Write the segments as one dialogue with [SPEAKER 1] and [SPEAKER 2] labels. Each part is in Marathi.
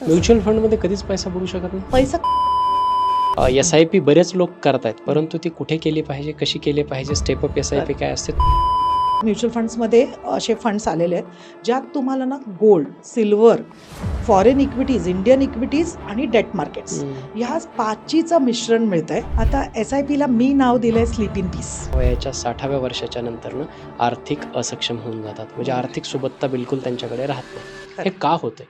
[SPEAKER 1] म्युच्युअल फंडमध्ये कधीच पैसा बुडू शकत नाही.
[SPEAKER 2] पैसा
[SPEAKER 1] SIP बरेच लोक करतायत, परंतु ती कुठे केली पाहिजे, कशी केली पाहिजे, स्टेप अप SIP काय असते.
[SPEAKER 2] म्युच्युअल फंड्समध्ये असे फंड्स आलेले आहेत ज्यात तुम्हाला ना gold, silver, foreign equities, Indian equities आणि डेट मार्केट्स ह्या पाचीचं मिश्रण मिळतंय. आता SIP ला मी नाव दिलंय स्लीप इन पीस.
[SPEAKER 1] वयाच्या 60व्या वर्षाच्या नंतर आर्थिक असक्षम होऊन जातात, म्हणजे आर्थिक सुबत्ता बिलकुल त्यांच्याकडे राहत नाही. हे का होतंय?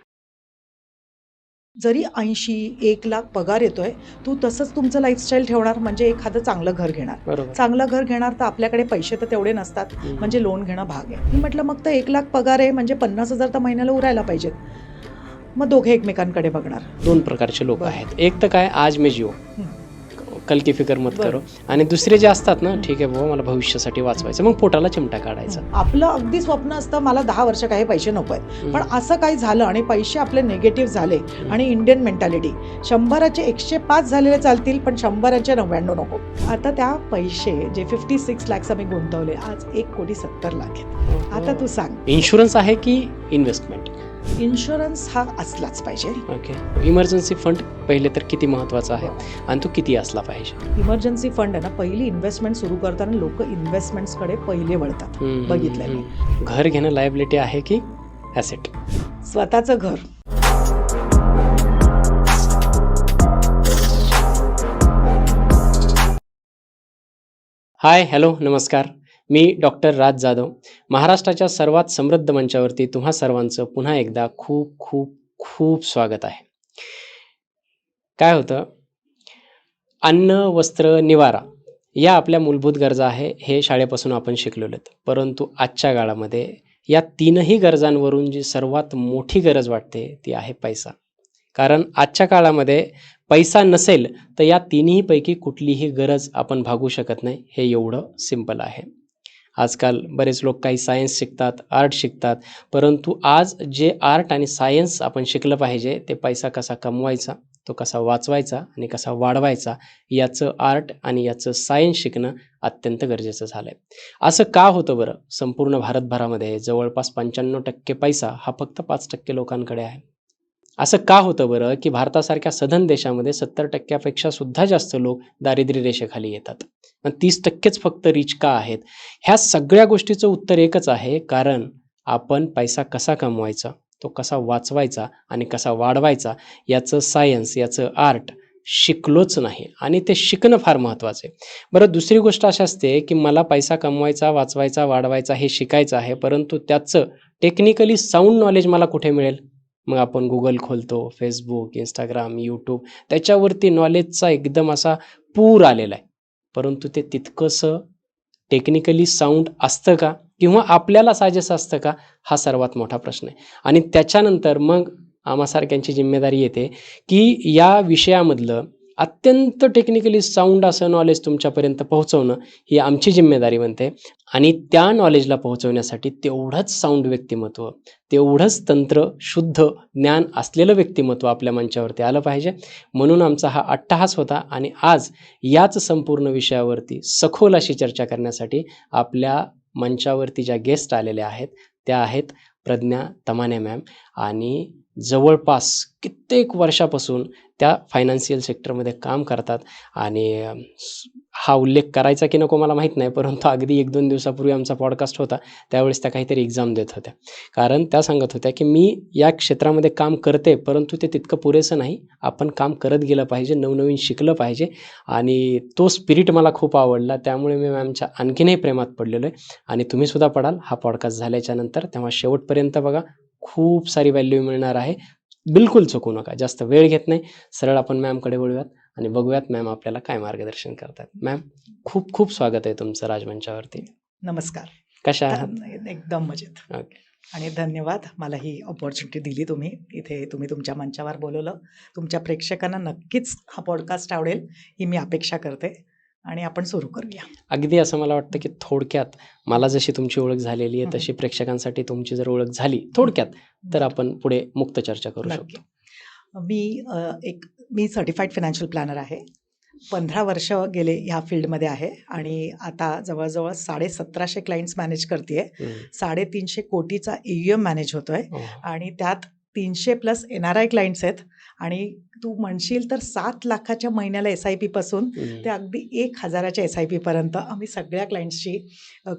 [SPEAKER 2] जरी 80-1 लाख पगार येतोय, तू तसंच तुमचं लाईफस्टाईल ठेवणार म्हणजे एखादं चांगलं घर घेणार.
[SPEAKER 1] बरोबर.
[SPEAKER 2] चांगलं घर घेणार तर आपल्याकडे पैसे तर तेवढे नसतात, म्हणजे लोन घेणं भाग आहे. मी म्हटलं मग तर 1 लाख पगार आहे म्हणजे 50,000 तर महिन्याला उरायला पाहिजेत. मग दोघे एकमेकांकडे बघणार.
[SPEAKER 1] 2 प्रकारचे लोक आहेत. एक तर काय, आज मी जिओ, कल की फिकर मत करो. आणि दुसरे जे असतात ना, ठीक आहे बाबा मला भविष्यासाठी वाचवायचं, मग पोटाला चिमटा काढायचा.
[SPEAKER 2] आपलं अगदी स्वप्न असतं मला 10 वर्ष काही पैसे नको आहेत, पण असं काही झालं आणि पैसे आपले निगेटिव्ह झाले आणि इंडियन मेंटॅलिटी 100चे 105 झालेले चालतील पण 100चे 99 नको. आता त्या पैसे जे 56 लाख आम्ही गुंतवले आज 1,70,00,000 आहेत. आता तू सांग,
[SPEAKER 1] इन्शुरन्स आहे की इन्व्हेस्टमेंट?
[SPEAKER 2] इन्शुरन्स हा असलाच पाहिजे.
[SPEAKER 1] ओके. इमर्जन्सी फंड पहिले तर किती महत्त्वाचा आहे आणि तो किती असला पाहिजे?
[SPEAKER 2] इमर्जन्सी फंड आहे ना, पहिली इन्व्हेस्टमेंट सुरू करताना लोक इन्व्हेस्टमेंट्सकडे पहिले वळतात. बघितलंय मी.
[SPEAKER 1] घर घेणं लायबिलिटी आहे की ॲसेट?
[SPEAKER 2] स्वतःचं घर.
[SPEAKER 1] हाय, हॅलो, नमस्कार. मी डॉक्टर राज जाधव. महाराष्ट्राच्या सर्वात समृद्ध मंचावरती तुम्हा सर्वांचं पुन्हा एकदा खूप खूप खूप स्वागत आहे. काय होतं, अन्न, वस्त्र, निवारा या आपल्या मूलभूत गरजा आहे, हे शाळेपासून आपण शिकलेलो आहेत. परंतु आजच्या काळामध्ये या 3ही गरजांवरून जी सर्वात मोठी गरज वाटते ती आहे पैसा. कारण आजच्या काळामध्ये पैसा नसेल तर या 3ही पैकी कुठलीही गरज आपण भागू शकत नाही, हे एवढं सिंपल आहे. आजकाल बरेच लोक काही सायन्स शिकतात, आर्ट शिकतात, परंतु आज जे आर्ट आणि सायन्स आपण शिकलं पाहिजे ते पैसा कसा कमवायचा, तो कसा वाचवायचा आणि कसा वाढवायचा, याचं आर्ट आणि याचं सायन्स शिकणं अत्यंत गरजेचं झालं आहे. असं का होतं बरं? संपूर्ण भारतभरामध्ये जवळपास 95% पैसा हा फक्त 5% लोकांकडे आहे. असं का होतं बरं की भारतासारख्या सधन देशामध्ये 70%पेक्षा सुद्धा जास्त लोक दारिद्र्य रेषेखाली येतात, 30%च फक्त रिच का आहेत? ह्या सगळ्या गोष्टीचं उत्तर एकच आहे, कारण आपण पैसा कसा कमवायचा, तो कसा वाचवायचा आणि कसा वाढवायचा याचं सायन्स, याचं आर्ट शिकलोच नाही. आणि ते शिकणं फार महत्त्वाचं आहे. बरं, दुसरी गोष्ट अशी असते की मला पैसा कमवायचा, वाचवायचा, वाढवायचा हे शिकायचं आहे, परंतु त्याचं टेक्निकली साऊंड नॉलेज मला कुठे मिळेल? मग आपण गुगल खोलतो, फेसबुक, इंस्टाग्राम, यूट्यूब, त्याच्यावरती नॉलेजचा एकदम असा पूर आलेला आहे. परंतु ते तितकंसं टेक्निकली साऊंड असतं का, किंवा आपल्याला साजेसं असतं का, हा सर्वात मोठा प्रश्न आहे. आणि त्याच्यानंतर मग आम्हासारख्यांची जिम्मेदारी येते की या विषयामधलं अत्यंत टेक्निकली साऊंड असं नॉलेज तुमच्यापर्यंत पोहोचवणं ही आमची जिम्मेदारी बनते. आणि त्या नॉलेजला पोहोचवण्यासाठी तेवढंच साऊंड व्यक्तिमत्व, तेवढंच तंत्र शुद्ध ज्ञान असलेलं व्यक्तिमत्व आपल्या मंचावरती आलं पाहिजे. म्हणून आमचा हा अट्टहास होता. आणि आज याच संपूर्ण विषयावरती सखोल अशी चर्चा करण्यासाठी आपल्या मंचावरती ज्या गेस्ट आलेल्या आहेत त्या आहेत प्रज्ञा तमाने मॅम. आणि जवळपास कित्येक वर्षापासून त्या फायनान्शियल सेक्टरमध्ये काम करतात. आणि हा उल्लेख करायचा की नको मला माहीत नाही, परंतु अगदी 1-2 दिवसापूर्वी आमचा पॉडकास्ट होता, त्यावेळेस त्या काहीतरी एक्झाम देत होत्या. कारण त्या सांगत होत्या की मी या क्षेत्रामध्ये काम करते, परंतु ते तितकं पुरेसं नाही, आपण काम करत गेलं पाहिजे, नवनवीन शिकलं पाहिजे. आणि तो स्पिरिट मला खूप आवडला, त्यामुळे मी मॅमच्या आणखीनही प्रेमात पडलेलो आहे. आणि तुम्हीसुद्धा पडाल हा पॉडकास्ट झाल्याच्या नंतर, तेव्हा शेवटपर्यंत बघा, खूप सारी व्हॅल्यू मिळणार आहे. बिलकुल चुकू नका. जास्त वेळ घेत नाही, सरळ आपण मॅमकडे वळूयात आणि बघूयात मॅम आपल्याला काय मार्गदर्शन करतात. मॅम, खूप खूप स्वागत आहे तुमचं राजमंचावरती.
[SPEAKER 2] नमस्कार.
[SPEAKER 1] कशा आहात?
[SPEAKER 2] एकदम मजेत.
[SPEAKER 1] ओके.
[SPEAKER 2] आणि धन्यवाद, मला ही अपॉर्च्युनिटी दिली तुम्ही. इथे तुम्ही तुमच्या मंचावर बोलवलं. तुमच्या प्रेक्षकांना नक्कीच हा पॉडकास्ट आवडेल ही मी अपेक्षा करते. आणि आपण सुरू करूया.
[SPEAKER 1] अगदी असं मला वाटतं की थोडक्यात मला जशी तुमची ओळख झालेली आहे तशी प्रेक्षकांसाठी तुमची जर ओळख झाली थोडक्यात, तर आपण पुढे मुक्त चर्चा करू
[SPEAKER 2] नक्की.
[SPEAKER 1] शकतो.
[SPEAKER 2] मी सर्टिफाईड फायनान्शियल प्लॅनर आहे. 15 वर्ष गेले ह्या फील्डमध्ये आहे आणि आता जवळजवळ 1750 क्लायंट्स मॅनेज करते. 350 कोटीचा AUM मॅनेज होतोय. आणि त्यात 300+ NRI क्लायंट्स आहेत आणि तू म्हणशील तर 7 लाखाच्या महिन्याला SIP पासून ते अगदी 1,000च्या SIP पर्यंत आम्ही सगळ्या क्लायंट्सची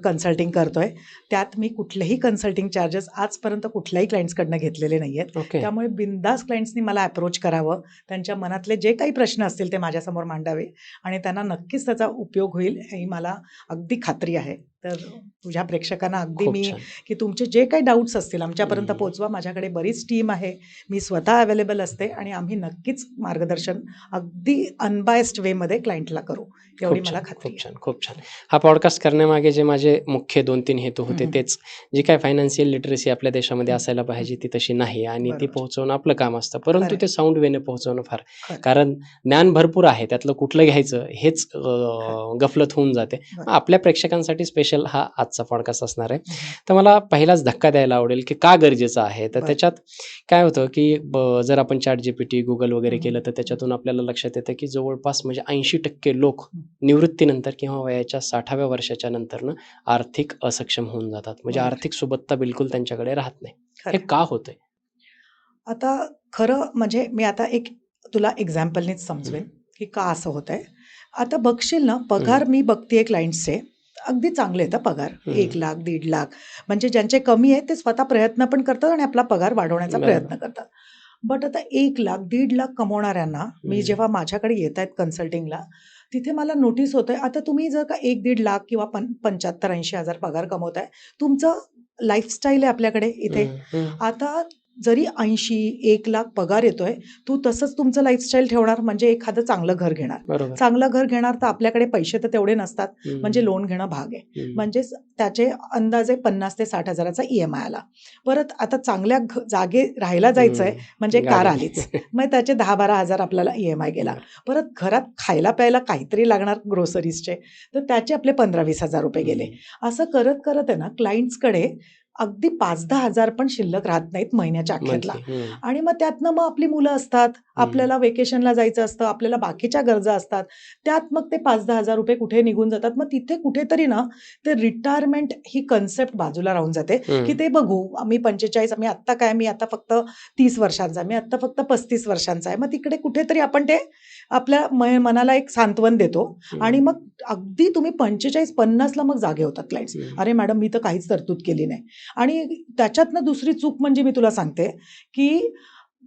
[SPEAKER 2] कन्सल्टिंग करतोय. त्यात मी कुठलेही कन्सल्टिंग चार्जेस आजपर्यंत कुठल्याही क्लायंट्सकडनं घेतलेले नाही आहेत.
[SPEAKER 1] ओके.
[SPEAKER 2] त्यामुळे बिनधास्त क्लायंट्सनी मला अप्रोच करावं, त्यांच्या मनातले जे काही प्रश्न असतील ते माझ्यासमोर मांडावे आणि त्यांना नक्कीच त्याचा उपयोग होईल ही मला अगदी खात्री आहे. तर तुझ्या प्रेक्षकांना अगदी
[SPEAKER 1] खूप
[SPEAKER 2] मी
[SPEAKER 1] छान.
[SPEAKER 2] की तुमचे जे काही डाऊट्स असतील आमच्यापर्यंत
[SPEAKER 1] हम्म.
[SPEAKER 2] पोहोचवा. माझ्याकडे बरीच टीम आहे, मी स्वतः अवेलेबल असते आणि आम्ही नक्कीच मार्गदर्शन अगदी अनबायस्ड वेमध्ये क्लायंटला करू एवढी
[SPEAKER 1] खूप
[SPEAKER 2] मला
[SPEAKER 1] छान,
[SPEAKER 2] खात्री
[SPEAKER 1] खूप
[SPEAKER 2] आहे.
[SPEAKER 1] छान, खूप छान. हा पॉडकास्ट करण्यामागे जे माझे मुख्य 2-3 हेतू होते
[SPEAKER 2] हम्म.
[SPEAKER 1] तेच, जी काय फायनान्शियल लिटरसी आपल्या देशामध्ये
[SPEAKER 2] हम्म.
[SPEAKER 1] असायला पाहिजे ती तशी नाही आणि ती
[SPEAKER 2] बरोबर.
[SPEAKER 1] पोहोचवणं आपलं काम असतं. परंतु
[SPEAKER 2] खरंय.
[SPEAKER 1] ते साऊंड वेने पोहोचवणं फार,
[SPEAKER 2] खरंय.
[SPEAKER 1] कारण ज्ञान भरपूर आहे, त्यातलं कुठलं घ्यायचं हेच
[SPEAKER 2] खरंय.
[SPEAKER 1] गफलत होऊन जाते.
[SPEAKER 2] बरं.
[SPEAKER 1] आपल्या प्रेक्षकांसाठी स्पेशल हा आजचा पॉडकास्ट असणार आहे.
[SPEAKER 2] हम्म.
[SPEAKER 1] तर मला पहिलाच धक्का द्यायला आवडेल की का गरजेचं आहे. तर
[SPEAKER 2] बरं.
[SPEAKER 1] त्याच्यात काय होतं की जर आपण ChatGPT, Google वगैरे
[SPEAKER 2] हम्म.
[SPEAKER 1] केलं तर त्याच्यातून आपल्याला लक्षात येतं की जवळपास म्हणजे 80% लोक
[SPEAKER 2] हम्म.
[SPEAKER 1] निवृत्तीनंतर किंवा वयाच्या 60व्या वर्षाच्या नंतरनं आर्थिक असक्षम होऊन जातात. म्हणजे
[SPEAKER 2] बरोबर.
[SPEAKER 1] आर्थिक सुबत्ता बिलकुल त्यांच्याकडे राहत नाही. हे
[SPEAKER 2] खरंय.
[SPEAKER 1] का होतंय?
[SPEAKER 2] आता खरं म्हणजे मी आता एक तुला एक्झाम्पलनीच समजवेन
[SPEAKER 1] हम्म.
[SPEAKER 2] की का असं होतंय. आता बघशील ना, पगार मी बघतेय क्लायंट्सचे अगदी चांगले आहेत पगार. 1 लाख, 1.5 लाख म्हणजे ज्यांचे कमी आहेत ते स्वतः प्रयत्न पण करतात आणि आपला पगार वाढवण्याचा
[SPEAKER 1] बरोबर.
[SPEAKER 2] प्रयत्न करतात. बट आता 1 लाख, 1.5 लाख कमवणाऱ्यांना मी जेव्हा माझ्याकडे येत आहेत कन्सल्टिंगला, तिथे मला नोटीस होतंय, आता तुम्ही जर का 1-1.5 लाख किंवा 75,000-80,000 पगार कमवताय, तुमचं लाईफस्टाईल आहे आपल्याकडे इथे. आता जरी 80-1 लाख पगार येतोय, तू तसंच तुमचं लाईफस्टाईल ठेवणार म्हणजे एखादं चांगलं घर घेणार.
[SPEAKER 1] बरोबर.
[SPEAKER 2] चांगलं घर घेणार तर आपल्याकडे पैसे तर तेवढे नसतात, म्हणजे लोन घेणं भाग आहे. म्हणजेच त्याचे अंदाजे 50,000 ते 60,000चा EMI आला. परत आता चांगल्या जागे राहायला जायचंय म्हणजे कार
[SPEAKER 1] गाडी.
[SPEAKER 2] आलीच. मग त्याचे 10-12,000 आपल्याला EMI गेला. परत घरात खायला प्यायला काहीतरी लागणार ग्रोसरीजचे, तर त्याचे आपले 15-20,000 रुपये गेले. असं करत करत आहे ना क्लायंट्सकडे अगदी 5-10 हजार पण शिल्लक राहत नाहीत महिन्याच्या अखेरला.
[SPEAKER 1] मंथली.
[SPEAKER 2] आणि मग त्यातनं मग आपली मुलं असतात, आपल्याला वेकेशनला जायचं असतं, आपल्याला बाकीच्या गरजा असतात. त्यात मग ते 5-10 हजार रुपये कुठे निघून जातात. मग तिथे कुठेतरी ना ते रिटायरमेंट ही कन्सेप्ट बाजूला राहून जाते की ते बघू मी 45, मी आत्ता काय, मी आता फक्त 30 वर्षांचा, मी आत्ता फक्त 35 वर्षांचा आहे. मग तिकडे कुठेतरी आपण ते आपल्या मनाला एक सांत्वन देतो आणि मग अगदी तुम्ही 45-50ला मग जागे होतात क्लायंट्स. अरे मॅडम मी तर काहीच तरतूद केली नाही. आणि त्याच्यातनं दुसरी चूक म्हणजे मी तुला सांगते की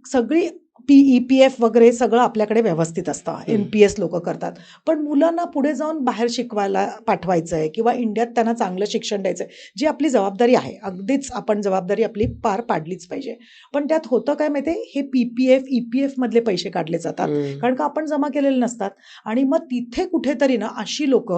[SPEAKER 2] सगळी EPF वगैरे सगळं आपल्याकडे व्यवस्थित असतं. NPS लोक करतात. पण मुलांना पुढे जाऊन बाहेर शिकवायला पाठवायचं आहे किंवा इंडियात त्यांना चांगलं शिक्षण द्यायचं आहे, जी आपली जबाबदारी आहे. अगदीच आपण जबाबदारी आपली पार पाडलीच पाहिजे. पण त्यात होतं काय माहिती आहे, हे PPF, EPF मधले पैसे काढले जातात कारण का आपण जमा केलेले नसतात. आणि मग तिथे कुठेतरी ना अशी लोक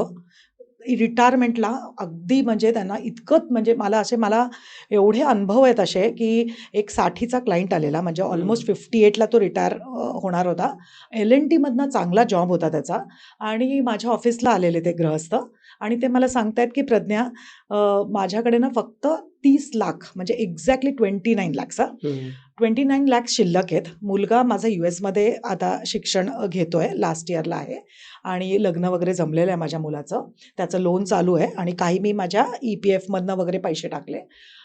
[SPEAKER 2] रिटायरमेंटला अगदी म्हणजे त्यांना इतकं म्हणजे मला एवढे अनुभव आहेत असे की एक 60चा क्लायंट आलेला म्हणजे ऑलमोस्ट 58ला तो रिटायर होणार होता. L&T मधनं चांगला जॉब होता त्याचा आणि माझ्या ऑफिसला आलेले ते गृहस्थ आणि ते मला सांगतायत की प्रज्ञा माझ्याकडे ना फक्त 30 लाख म्हणजे एक्झॅक्टली 29 लाख 29 लाख शिल्लक आहेत. मुलगा माझा US मध्ये आता शिक्षण घेतोय, लास्ट इयरला आहे आणि लग्न वगैरे जमलेलं आहे माझ्या मुलाचं. त्याचं लोन चालू आहे आणि काही मी माझ्या EPF मधनं वगैरे पैसे टाकले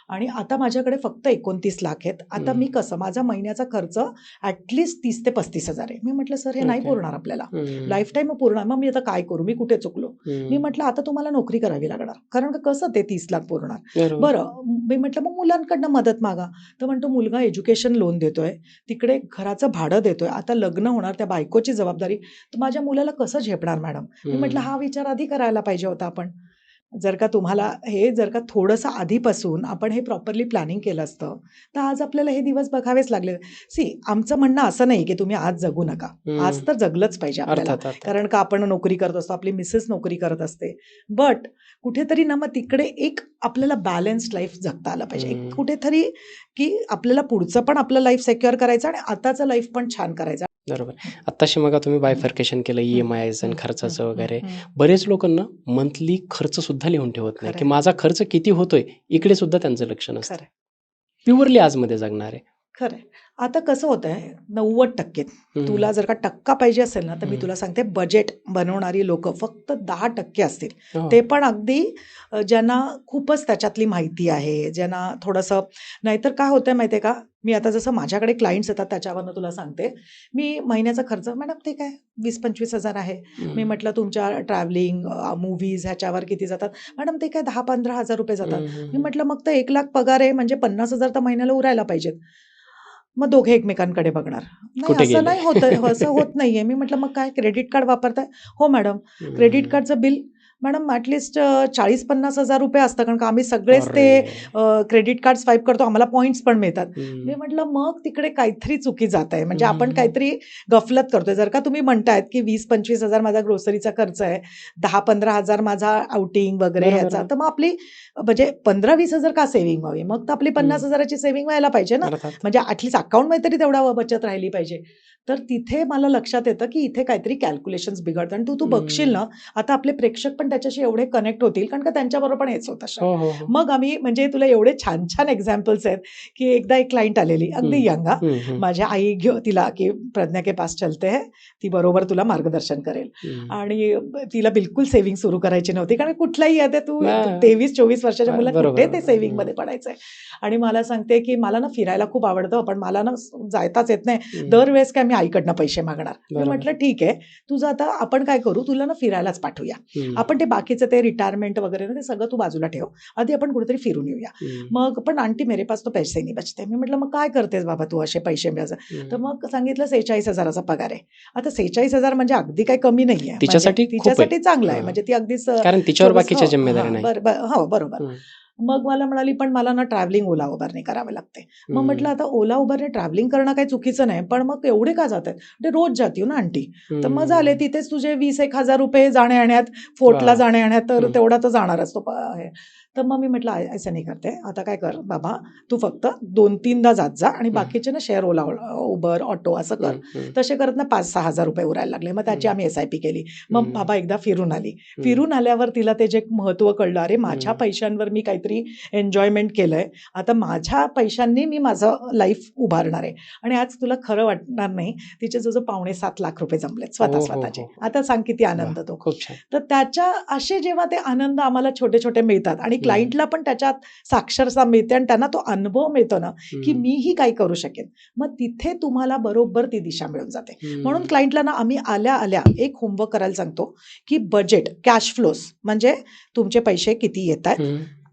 [SPEAKER 2] आणि आता माझ्याकडे फक्त 29 लाख आहेत. आता मी कसं माझा महिन्याचा खर्च ॲटलिस्ट 30 ते 35 हजार आहे. मी म्हटलं सर हे नाही पुरणार आपल्याला, लाईफ टाईम पुरणार. मग मी आता काय करू, मी कुठे चुकलो. मी म्हटलं आता तुम्हाला नोकरी करावी लागणार कारण कसं ते 30 लाख पुरणार. बरं मी म्हटलं मग मुलांकडनं मदत मागा. तर म्हणतो मुलगा एज्युकेशन लोन देतोय, तिकडे घराचं भाडं देतोय, आता लग्न होणार, त्या बायकोची जबाबदारी, तर माझ्या मुलाला कसं झेपणार मॅडम. मी म्हटलं हा विचार आधी करायला पाहिजे होता आपण. जर का तुम्हाला हे जर का थोडंसं आधीपासून आपण हे प्रॉपरली प्लॅनिंग केलं असतं तर आज आपल्याला हे दिवस बघावेच लागले. आमचं म्हणणं असं नाही की तुम्ही आज जगू नका, आज तर जगलंच पाहिजे आपल्याला, कारण का आपण नोकरी करत असतो, आपली मिसेस नोकरी करत असते. बट कुठेतरी ना मग तिकडे एक आपल्याला बॅलन्स्ड लाईफ जगता आलं पाहिजे. एक कुठेतरी की आपल्याला पुढचं पण आपलं लाईफ सेक्युअर करायचं आणि आताचं लाईफ पण छान करायचं.
[SPEAKER 1] बरोबर. आत्ताशी मग तुम्ही बायफर्केशन केलं EMIs आणि खर्चाचं वगैरे. बरेच लोकांना मंथली खर्च सुद्धा लिहून ठेवत नाही की माझा खर्च किती होतोय, इकडे सुद्धा त्यांचं लक्ष नसतं. प्युअरली आजमध्ये जगणार आहे.
[SPEAKER 2] खरंय. आता कसं होतंय 90% तुला जर का टक्का पाहिजे असेल ना, तर मी तुला सांगते बजेट बनवणारी लोकं फक्त 10% असतील.
[SPEAKER 1] हो.
[SPEAKER 2] ते पण अगदी ज्यांना खूपच त्याच्यातली माहिती आहे, ज्यांना थोडंसं नाहीतर काय होतंय माहिती आहे का, मी आता जसं माझ्याकडे क्लायंट्स येतात त्याच्यावरनं तुला सांगते. मी महिन्याचा खर्च मॅडम ते काय 20,000-25,000 आहे. मी म्हटलं तुमच्या ट्रॅव्हलिंग, मूव्हीज ह्याच्यावर किती जातात? मॅडम ते काय ₹10,000-15,000 जातात. मी म्हटलं मग तर 1,00,000 पगार आहे म्हणजे 50,000 तर महिन्याला उरायला पाहिजेत. मग दोघे एकमेकांकडे बघणार. नाही
[SPEAKER 1] कुठे
[SPEAKER 2] असं
[SPEAKER 1] गेले?
[SPEAKER 2] नाही होतंय, असं होत नाहीये. मी म्हटलं मग काय क्रेडिट कार्ड वापरताय? हो मॅडम. क्रेडिट कार्डचं बिल मॅडम ॲटलीस्ट 40,000-50,000 असतं कारण का आम्ही सगळेच ते
[SPEAKER 1] अरे!
[SPEAKER 2] क्रेडिट कार्ड स्वाईप करतो. आम्हाला पॉइंट्स पण मिळतात. मी
[SPEAKER 1] हं.
[SPEAKER 2] म्हटलं मग तिकडे काहीतरी चुकी जात आहे. म्हणजे आपण
[SPEAKER 1] हं.
[SPEAKER 2] काहीतरी गफलत करतोय. जर का तुम्ही म्हणतायत की 20,000-25,000 माझा ग्रोसरीचा खर्च आहे, 10,000-15,000 माझा आउटिंग वगैरे
[SPEAKER 1] बरोबर
[SPEAKER 2] ह्याचा,
[SPEAKER 1] आहे.
[SPEAKER 2] तर मग आपली म्हणजे 15,000-20,000 का सेव्हिंग व्हावी? मग तर आपली 50,000ची सेव्हिंग व्हायला पाहिजे ना.
[SPEAKER 1] अर्थात.
[SPEAKER 2] म्हणजे ॲटलीस्ट अकाउंटमध्ये तरी तेवढा बचत राहिली पाहिजे. तर तिथे मला लक्षात येतं की इथे काहीतरी कॅल्क्युलेशन्स बिघडतात आणि तू बघशील ना, आता आपले प्रेक्षक पण त्याच्याशी एवढे कनेक्ट होतील कारण का त्यांच्याबरोबर पण हेच होत असतं.
[SPEAKER 1] हो, हो, हो.
[SPEAKER 2] मग आम्ही म्हणजे तुला एवढे छान-छान एक्झाम्पल्स आहेत, की एकदा एक क्लायंट आलेली, अगदी यंग माझ्या आई तिला की प्रज्ञा के पास चलते हैं, ती बरोबर तुला मार्गदर्शन करेल. आणि तिला बिलकुल सेव्हिंग सुरू करायची नव्हती कारण कुठलाही आता तू 23-24 वर्षाच्या मुलाला
[SPEAKER 1] बरोबर.
[SPEAKER 2] कुठे ते सेव्हिंगमध्ये पडायचंय. आणि मला सांगते की मला ना फिरायला खूप आवडतं, पण मला ना जाताच येत नाही. दरवेळेस काय मी आईकडनं पैसे मागणार. मी
[SPEAKER 1] बरोबर.
[SPEAKER 2] म्हटलं ठीक आहे, तुझं आता आपण काय करू, तुला ना फिरायलाच पाठवूया. आपण ते बाकीचं ते रिटायरमेंट वगैरे ना ते सगळं तू बाजूला ठेव. आधी आपण कुठेतरी फिरून येऊया. मग पण आंटी मेरे पास तो पैसे नहीं बचते. मी म्हटलं मग काय करतेस बाबा तू असे पैसे मिळायचं? तर मग सांगितलं 46,000चा पगार आहे. आता 46,000 म्हणजे अगदी काही कमी नाहीये.
[SPEAKER 1] तिच्यासाठी खूप आहे.
[SPEAKER 2] तिच्यासाठी चांगलं आहे. म्हणजे ती अगदीच
[SPEAKER 1] कारण तिच्यावर
[SPEAKER 2] थोडंसं
[SPEAKER 1] बाकीच्या जिम्मेदाऱ्या नाही.
[SPEAKER 2] हो, बरोबर. मग मला म्हणाली, "पण मला ना ट्रॅव्हलिंग ओला उबरने करावे लागते." मग म्हटलं, "आता ओला उबरने ट्रॅव्हलिंग करणं काही चुकीचं नाही, पण मग एवढे का जात आहेत?" "ते रोज जाती हो ना आंटी." तर मग झाले तिथेच तुझे 20,000-1,000 जाण्या-येण्यात, फोर्टला जाण्या-येण्यात, तर तेवढा तर जाणारच तो हे. तर मग मी म्हटलं, "ऐसे नाही करते. आता काय कर बाबा, तू फक्त 2-3दा जात जा आणि बाकीचे ना शेअर ओला, उबर, ऑटो असं कर." तसे करत ना ₹5,000-6,000 उरायला लागले. मग त्याची आम्ही SIP केली. मग बाबा एकदा फिरून आली. फिरून आल्यावर तिला ते जे महत्त्व कळलं, अरे माझ्या पैशांवर मी काहीतरी एन्जॉयमेंट केलंय. आता माझ्या पैशांनी मी माझं लाईफ उभारणार आहे. आणि आज तुला खरं वाटणार नाही, तिचे जवळ ₹5.7 लाख जमलेत स्वतःचे.
[SPEAKER 1] हो.
[SPEAKER 2] आता सांग किती आनंद तो.
[SPEAKER 1] खूप छान.
[SPEAKER 2] तर त्याच्या असे जेव्हा ते आनंद आम्हाला छोटे-छोटे मिळतात आणि क्लायंटला पण त्याच्यात साक्षरता मिळते आणि त्यांना तो अनुभव मिळतो ना, की मीही काही करू शकेन. मग तिथे तुम्हाला बरोबर ती दिशा मिळून जाते. म्हणून क्लायंटला ना आम्ही आल्या-आल्या एक होमवर्क करायला सांगतो, की बजेट, कॅश फ्लोज म्हणजे तुमचे पैसे किती येतायत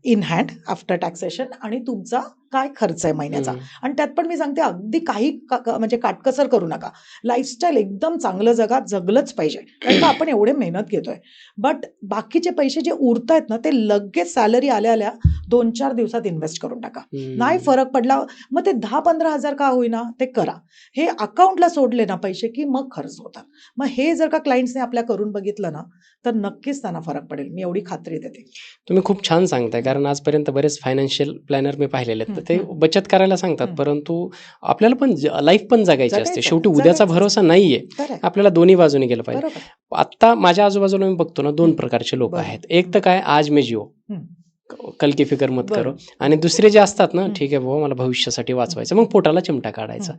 [SPEAKER 2] इन हँड आफ्टर टॅक्सेशन आणि तुमचा काय खर्च आहे महिन्याचा. आणि त्यात पण मी सांगते अगदी काही म्हणजे काटकसर करू नका. लाईफस्टाईल एकदम चांगलं जगा, जगलंच पाहिजे. कारण का आपण एवढे मेहनत घेतोय. बट बाकीचे पैसे जे उरतायत ना, ते लगेच सॅलरी आल्या-आल्या 2-4 दिवसात इन्व्हेस्ट करून टाका. नाही फरक पडला, मग ते 10-15,000 का होईना ते करा. हे अकाउंटला सोडले ना पैसे, की मग खर्च होतात. मग हे जर का क्लायंट्सने आपल्या करून बघितलं ना, तर नक्कीच त्यांना फरक पडेल. मी एवढी खात्री देते.
[SPEAKER 1] तुम्ही खूप छान सांगताय कारण आजपर्यंत बरेच फायनान्शियल प्लॅनर मी पाहिलेले आहेत. तर ते बचत करायला सांगतात, परंतु आपल्याला पण लाईफ पण जगायची असते. शेवटी उद्याचा भरोसा नाहीये. आपल्याला दोन्ही बाजूने गेलं पाहिजे. आता माझ्या आजूबाजूला मी बघतो ना 2 प्रकारचे लोक आहेत. एक तर काय आज मैं जिओ, कल की फिकर मत करो. आणि दुसरे जे असतात ना, ठीक आहे बाबा मला भविष्यासाठी वाचवायचं, मग पोटाला चिमटा काढायचा.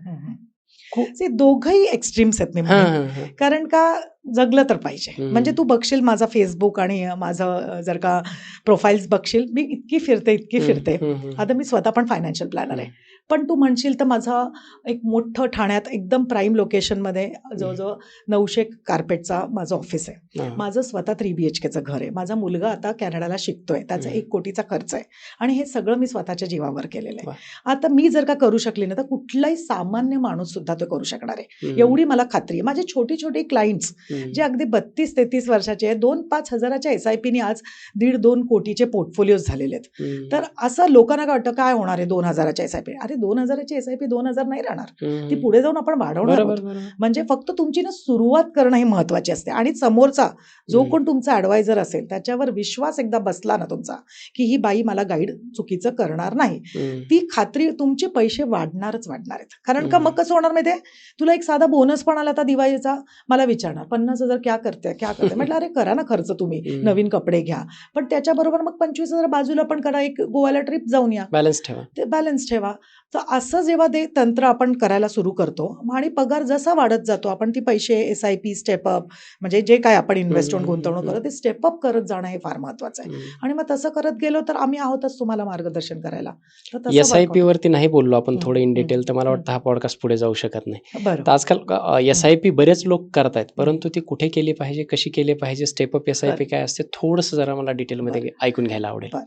[SPEAKER 2] दोघंही एक्स्ट्रीम्स आहेत मी म्हणेन. कारण का जगलं तर पाहिजे. म्हणजे तू बघशील माझा फेसबुक आणि माझं जर का प्रोफाईल्स बघशील, मी इतकी फिरते. आता मी स्वतः पण फायनान्शियल प्लॅनर आहे. पण तू म्हणशील तर माझा एक मोठं ठाण्यात एकदम प्राईम लोकेशनमध्ये जवळजवळ 900 कार्पेटचा माझं ऑफिस आहे. माझं स्वतः 3 BHKचं घर आहे. माझा मुलगा आता कॅनडाला शिकतोय. त्याचा 1 कोटीचा खर्च आहे. आणि हे सगळं मी स्वतःच्या जीवावर केलेलं आहे. आता मी जर का करू शकली ना, तर कुठलाही सामान्य माणूस सुद्धा तो करू शकणार आहे. एवढी मला खात्री आहे. माझे छोटे क्लायंट्स जे अगदी 32-33 वर्षाचे आहेत, 2-5 हजाराच्या SIPनी आज 1.5-2 कोटीचे पोर्टफोलिओज झालेले आहेत. तर असं लोकांना काय वाटतं, काय होणार आहे 2,000च्या SIP? अरे 2,000ची SIP 2,000 नाही राहणार. ती पुढे जाऊन आपण वाढवणार आहोत. म्हणजे फक्त तुमची ना सुरुवात करणं ही महत्वाची असते. आणि समोरचा जो कोण तुमचा ॲडवायझर असेल त्याच्यावर विश्वास एकदा बसला ना तुमचा, की ही बाई मला गाईड चुकीचं करणार नाही, ती खात्री तुमचे पैसे वाढणारच वाढणार आहेत. कारण का मग कसं होणार माहिती आहे, तुला एक साधा बोनस पण आला आता दिवाळीचा, मला विचारणार 50,000 क्या करते? म्हटलं अरे करा ना खर्च तुम्ही, नवीन कपडे घ्या, पण त्याच्याबरोबर मग 25,000 बाजूला पण करा, एक गोव्याला ट्रिप जाऊन या.
[SPEAKER 1] बॅलन्स ठेवा.
[SPEAKER 2] तर असं जेव्हा ते तंत्र आपण करायला सुरू करतो आणि पगार जसा वाढत जातो आपण ती पैसे SIP स्टेपअप म्हणजे जे काय आपण इन्व्हेस्टमेंट गुंतवणूक करतो ते स्टेपअप करत जाणं हे फार महत्वाचं आहे. आणि मग तसं करत गेलो तर आम्ही आहोतच तुम्हाला मार्गदर्शन करायला. तर तसं
[SPEAKER 1] SIP
[SPEAKER 2] वर्कआउट.
[SPEAKER 1] वरती नाही बोललो आपण थोडं इन
[SPEAKER 2] हं,
[SPEAKER 1] डिटेल, तर मला
[SPEAKER 2] हं.
[SPEAKER 1] वाटतं हा पॉडकास्ट पुढे जाऊ शकत नाही.
[SPEAKER 2] बरं.
[SPEAKER 1] तर आजकाल SIP बरेच लोक करतायत, परंतु ती कुठे केली पाहिजे, कशी केली पाहिजे, स्टेपअप SIP काय असते, थोडंसं जरा मला डिटेलमध्ये ऐकून घ्यायला आवडेल.
[SPEAKER 2] बरं.